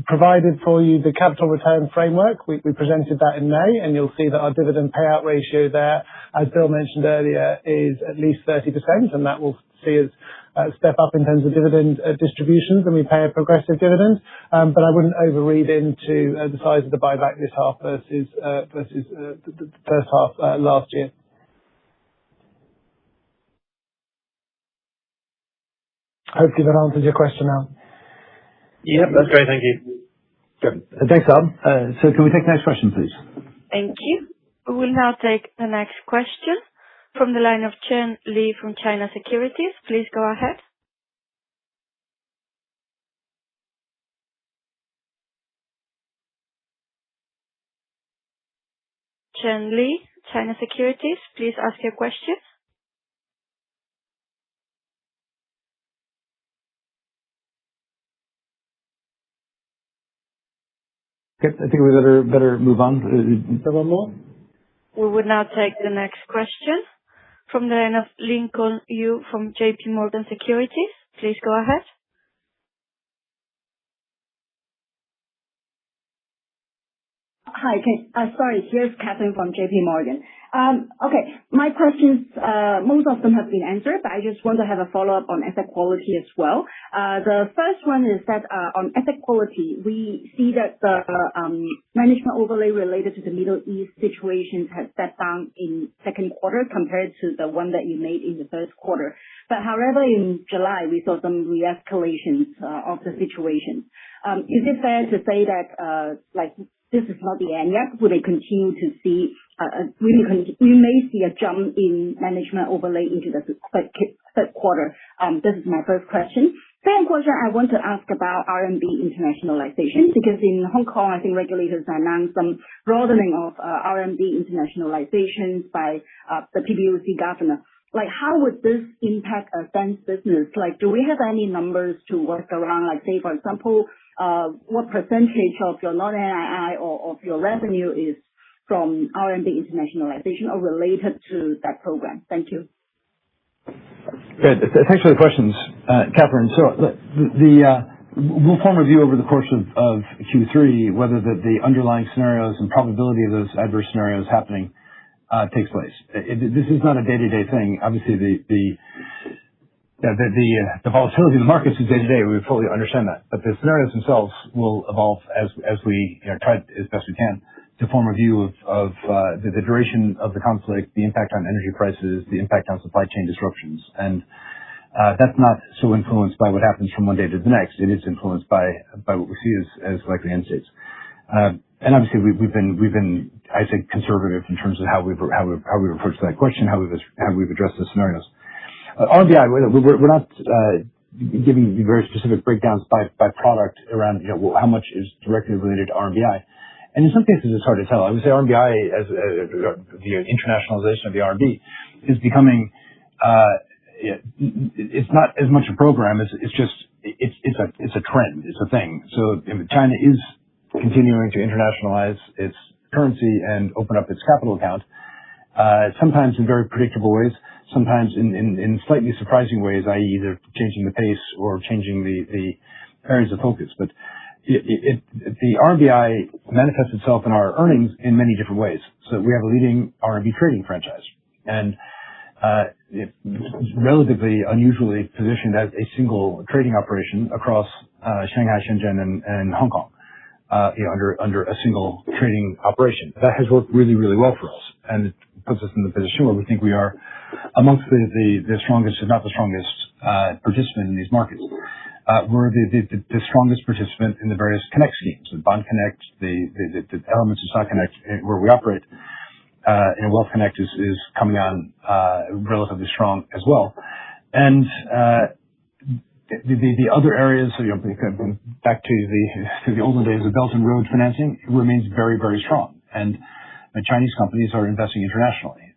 provided for you the capital return framework. We presented that in May, and you'll see that our dividend payout ratio there, as Bill mentioned earlier, is at least 30%, and that will see us step up in terms of dividend distributions, and we pay a progressive dividend. But I wouldn't overread into the size of the buyback this half versus the first half last year. Hopefully that answers your question now.
Yep, that's great. Thank you.
Good. Thanks, Al. So can we take the next question, please?
Thank you. We will now take the next question from the line of Chen Li from China Securities. Please go ahead. Chen Li, China Securities, please ask your question.
Okay, I think we better move on. Is there one more?
We would now take the next question from the line of Lincoln Yu from JP Morgan Securities. Please go ahead.
Hi, sorry, here's Catherine from JP Morgan. Okay, my questions, most of them have been answered, but I just want to have a follow-up on asset quality as well. The first one is that on asset quality, we see that the management overlay related to the Middle East situations has stepped down in second quarter compared to the one that you made in the first quarter. But however, in July, we saw some re-escalations of the situation. Is it fair to say that this is not the end yet? Will they continue to see, we may see a jump in management overlay into the third quarter? This is my first question. Second question, I want to ask about RMB internationalization, because in Hong Kong, I think regulators announced some broadening of RMB internationalization by the PBOC governor. Like, how would this impact Ascent's business? Like, do we have any numbers to work around? Like, say, for example, what percentage of your non-NII or of your revenue is from RMB internationalization or related to that program? Thank you.
Good. Thanks for the questions, Catherine. So we'll form a view over the course of Q3 whether the underlying scenarios and probability of those adverse scenarios happening takes place. This is not a day-to-day thing. Obviously, the volatility of the markets is day-to-day. We fully understand that. But the scenarios themselves will evolve as we try as best we can to form a view of the duration of the conflict, the impact on energy prices, the impact on supply chain disruptions. And that's not so influenced by what happens from one day to the next. It is influenced by what we see as likely end states. And obviously, we've been, I think, conservative in terms of how we've approached that question, how we've addressed the scenarios. RMBI, we're not giving you very specific breakdowns by product around how much is directly related to RMBI. And in some cases, it's hard to tell. I would say RMBI, as the internationalization of the RMB, is becoming. It's not as much a program as it's a trend. It's a thing. So China is continuing to internationalize its currency and open up its capital account, sometimes in very predictable ways, sometimes in slightly surprising ways, i.e. either changing the pace or changing the areas of focus. But the RMBI manifests itself in our earnings in many different ways. So we have a leading RMB trading franchise, and it's relatively unusually positioned as a single trading operation across Shanghai, Shenzhen, and Hong Kong. Under a single trading operation. That has worked really, really well for us, and it puts us in the position where we think we are amongst the strongest, if not the strongest, participant in these markets. We're the strongest participant in the various Connect schemes, the Bond Connect, the elements of Stock Connect where we operate, and Wealth Connect is coming on relatively strong as well. And the other areas, back to the olden days of Belt and Road financing, remains very, very strong. And the Chinese companies are investing internationally.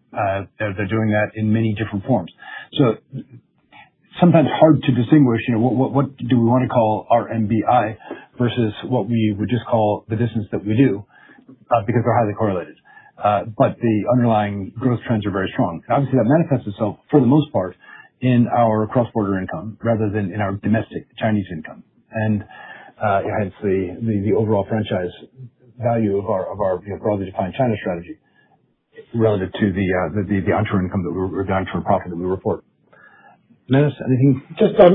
They're doing that in many different forms. So sometimes hard to distinguish, what do we want to call RMBI versus what we would just call the business that we do, because they're highly correlated. But the underlying growth trends are very strong. Obviously, that manifests itself, for the most part, in our cross-border income rather than in our domestic Chinese income, and hence the overall franchise value of our broadly defined China strategy relative to the onshore income the onshore profit that we report. Menace, anything?
Just on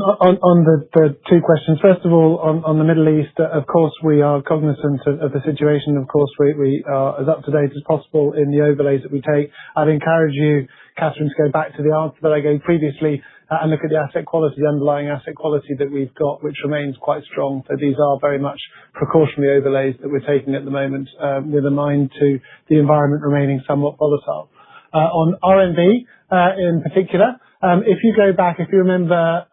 the two questions. First of all, on the Middle East, of course, we are cognizant of the situation. Of course, we are as up to date as possible in the overlays that we take. I'd encourage you, Catherine, to go back to the answer that I gave previously and look at the asset quality, the underlying asset quality that we've got, which remains quite strong. So these are very much precautionary overlays that we're taking at the moment, with a mind to the environment remaining somewhat volatile. On RMB in particular, if you go back, if you remember,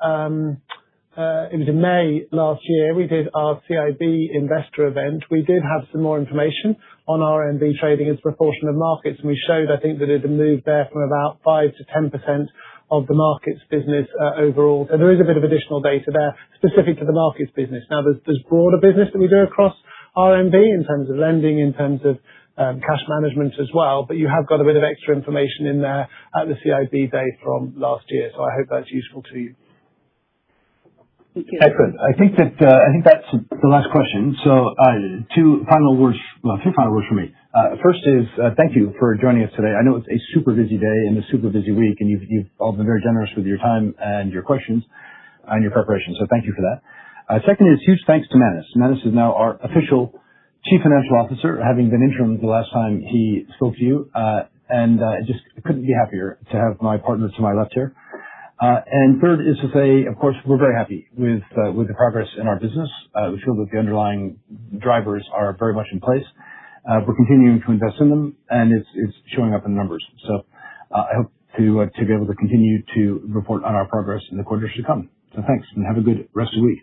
it was in May last year, we did our CIB investor event. We did have some more information on RMB trading as a proportion of markets, and we showed, I think, that it had moved there from about 5 to 10% of the markets business overall. So there is a bit of additional data there specific to the markets business. Now, there's broader business that we do across RMB in terms of lending, in terms of cash management as well, but you have got a bit of extra information in there at the CIB day from last year, so I hope that's useful to you.
Excellent. I think that's the last question. So three final words from me. First is thank you for joining us today. I know it's a super busy day and a super busy week, and you've all been very generous with your time and your questions and your preparation, so thank you for that. Second is huge thanks to Manus. Manus is now our official Chief Financial Officer, having been interim the last time he spoke to you, and just couldn't be happier to have my partner to my left here. And third is to say, of course, we're very happy with the progress in our business. We feel that the underlying drivers are very much in place. We're continuing to invest in them, and it's showing up in the numbers. So I hope to be able to continue to report on our progress in the quarters to come. So thanks, and have a good rest of the week.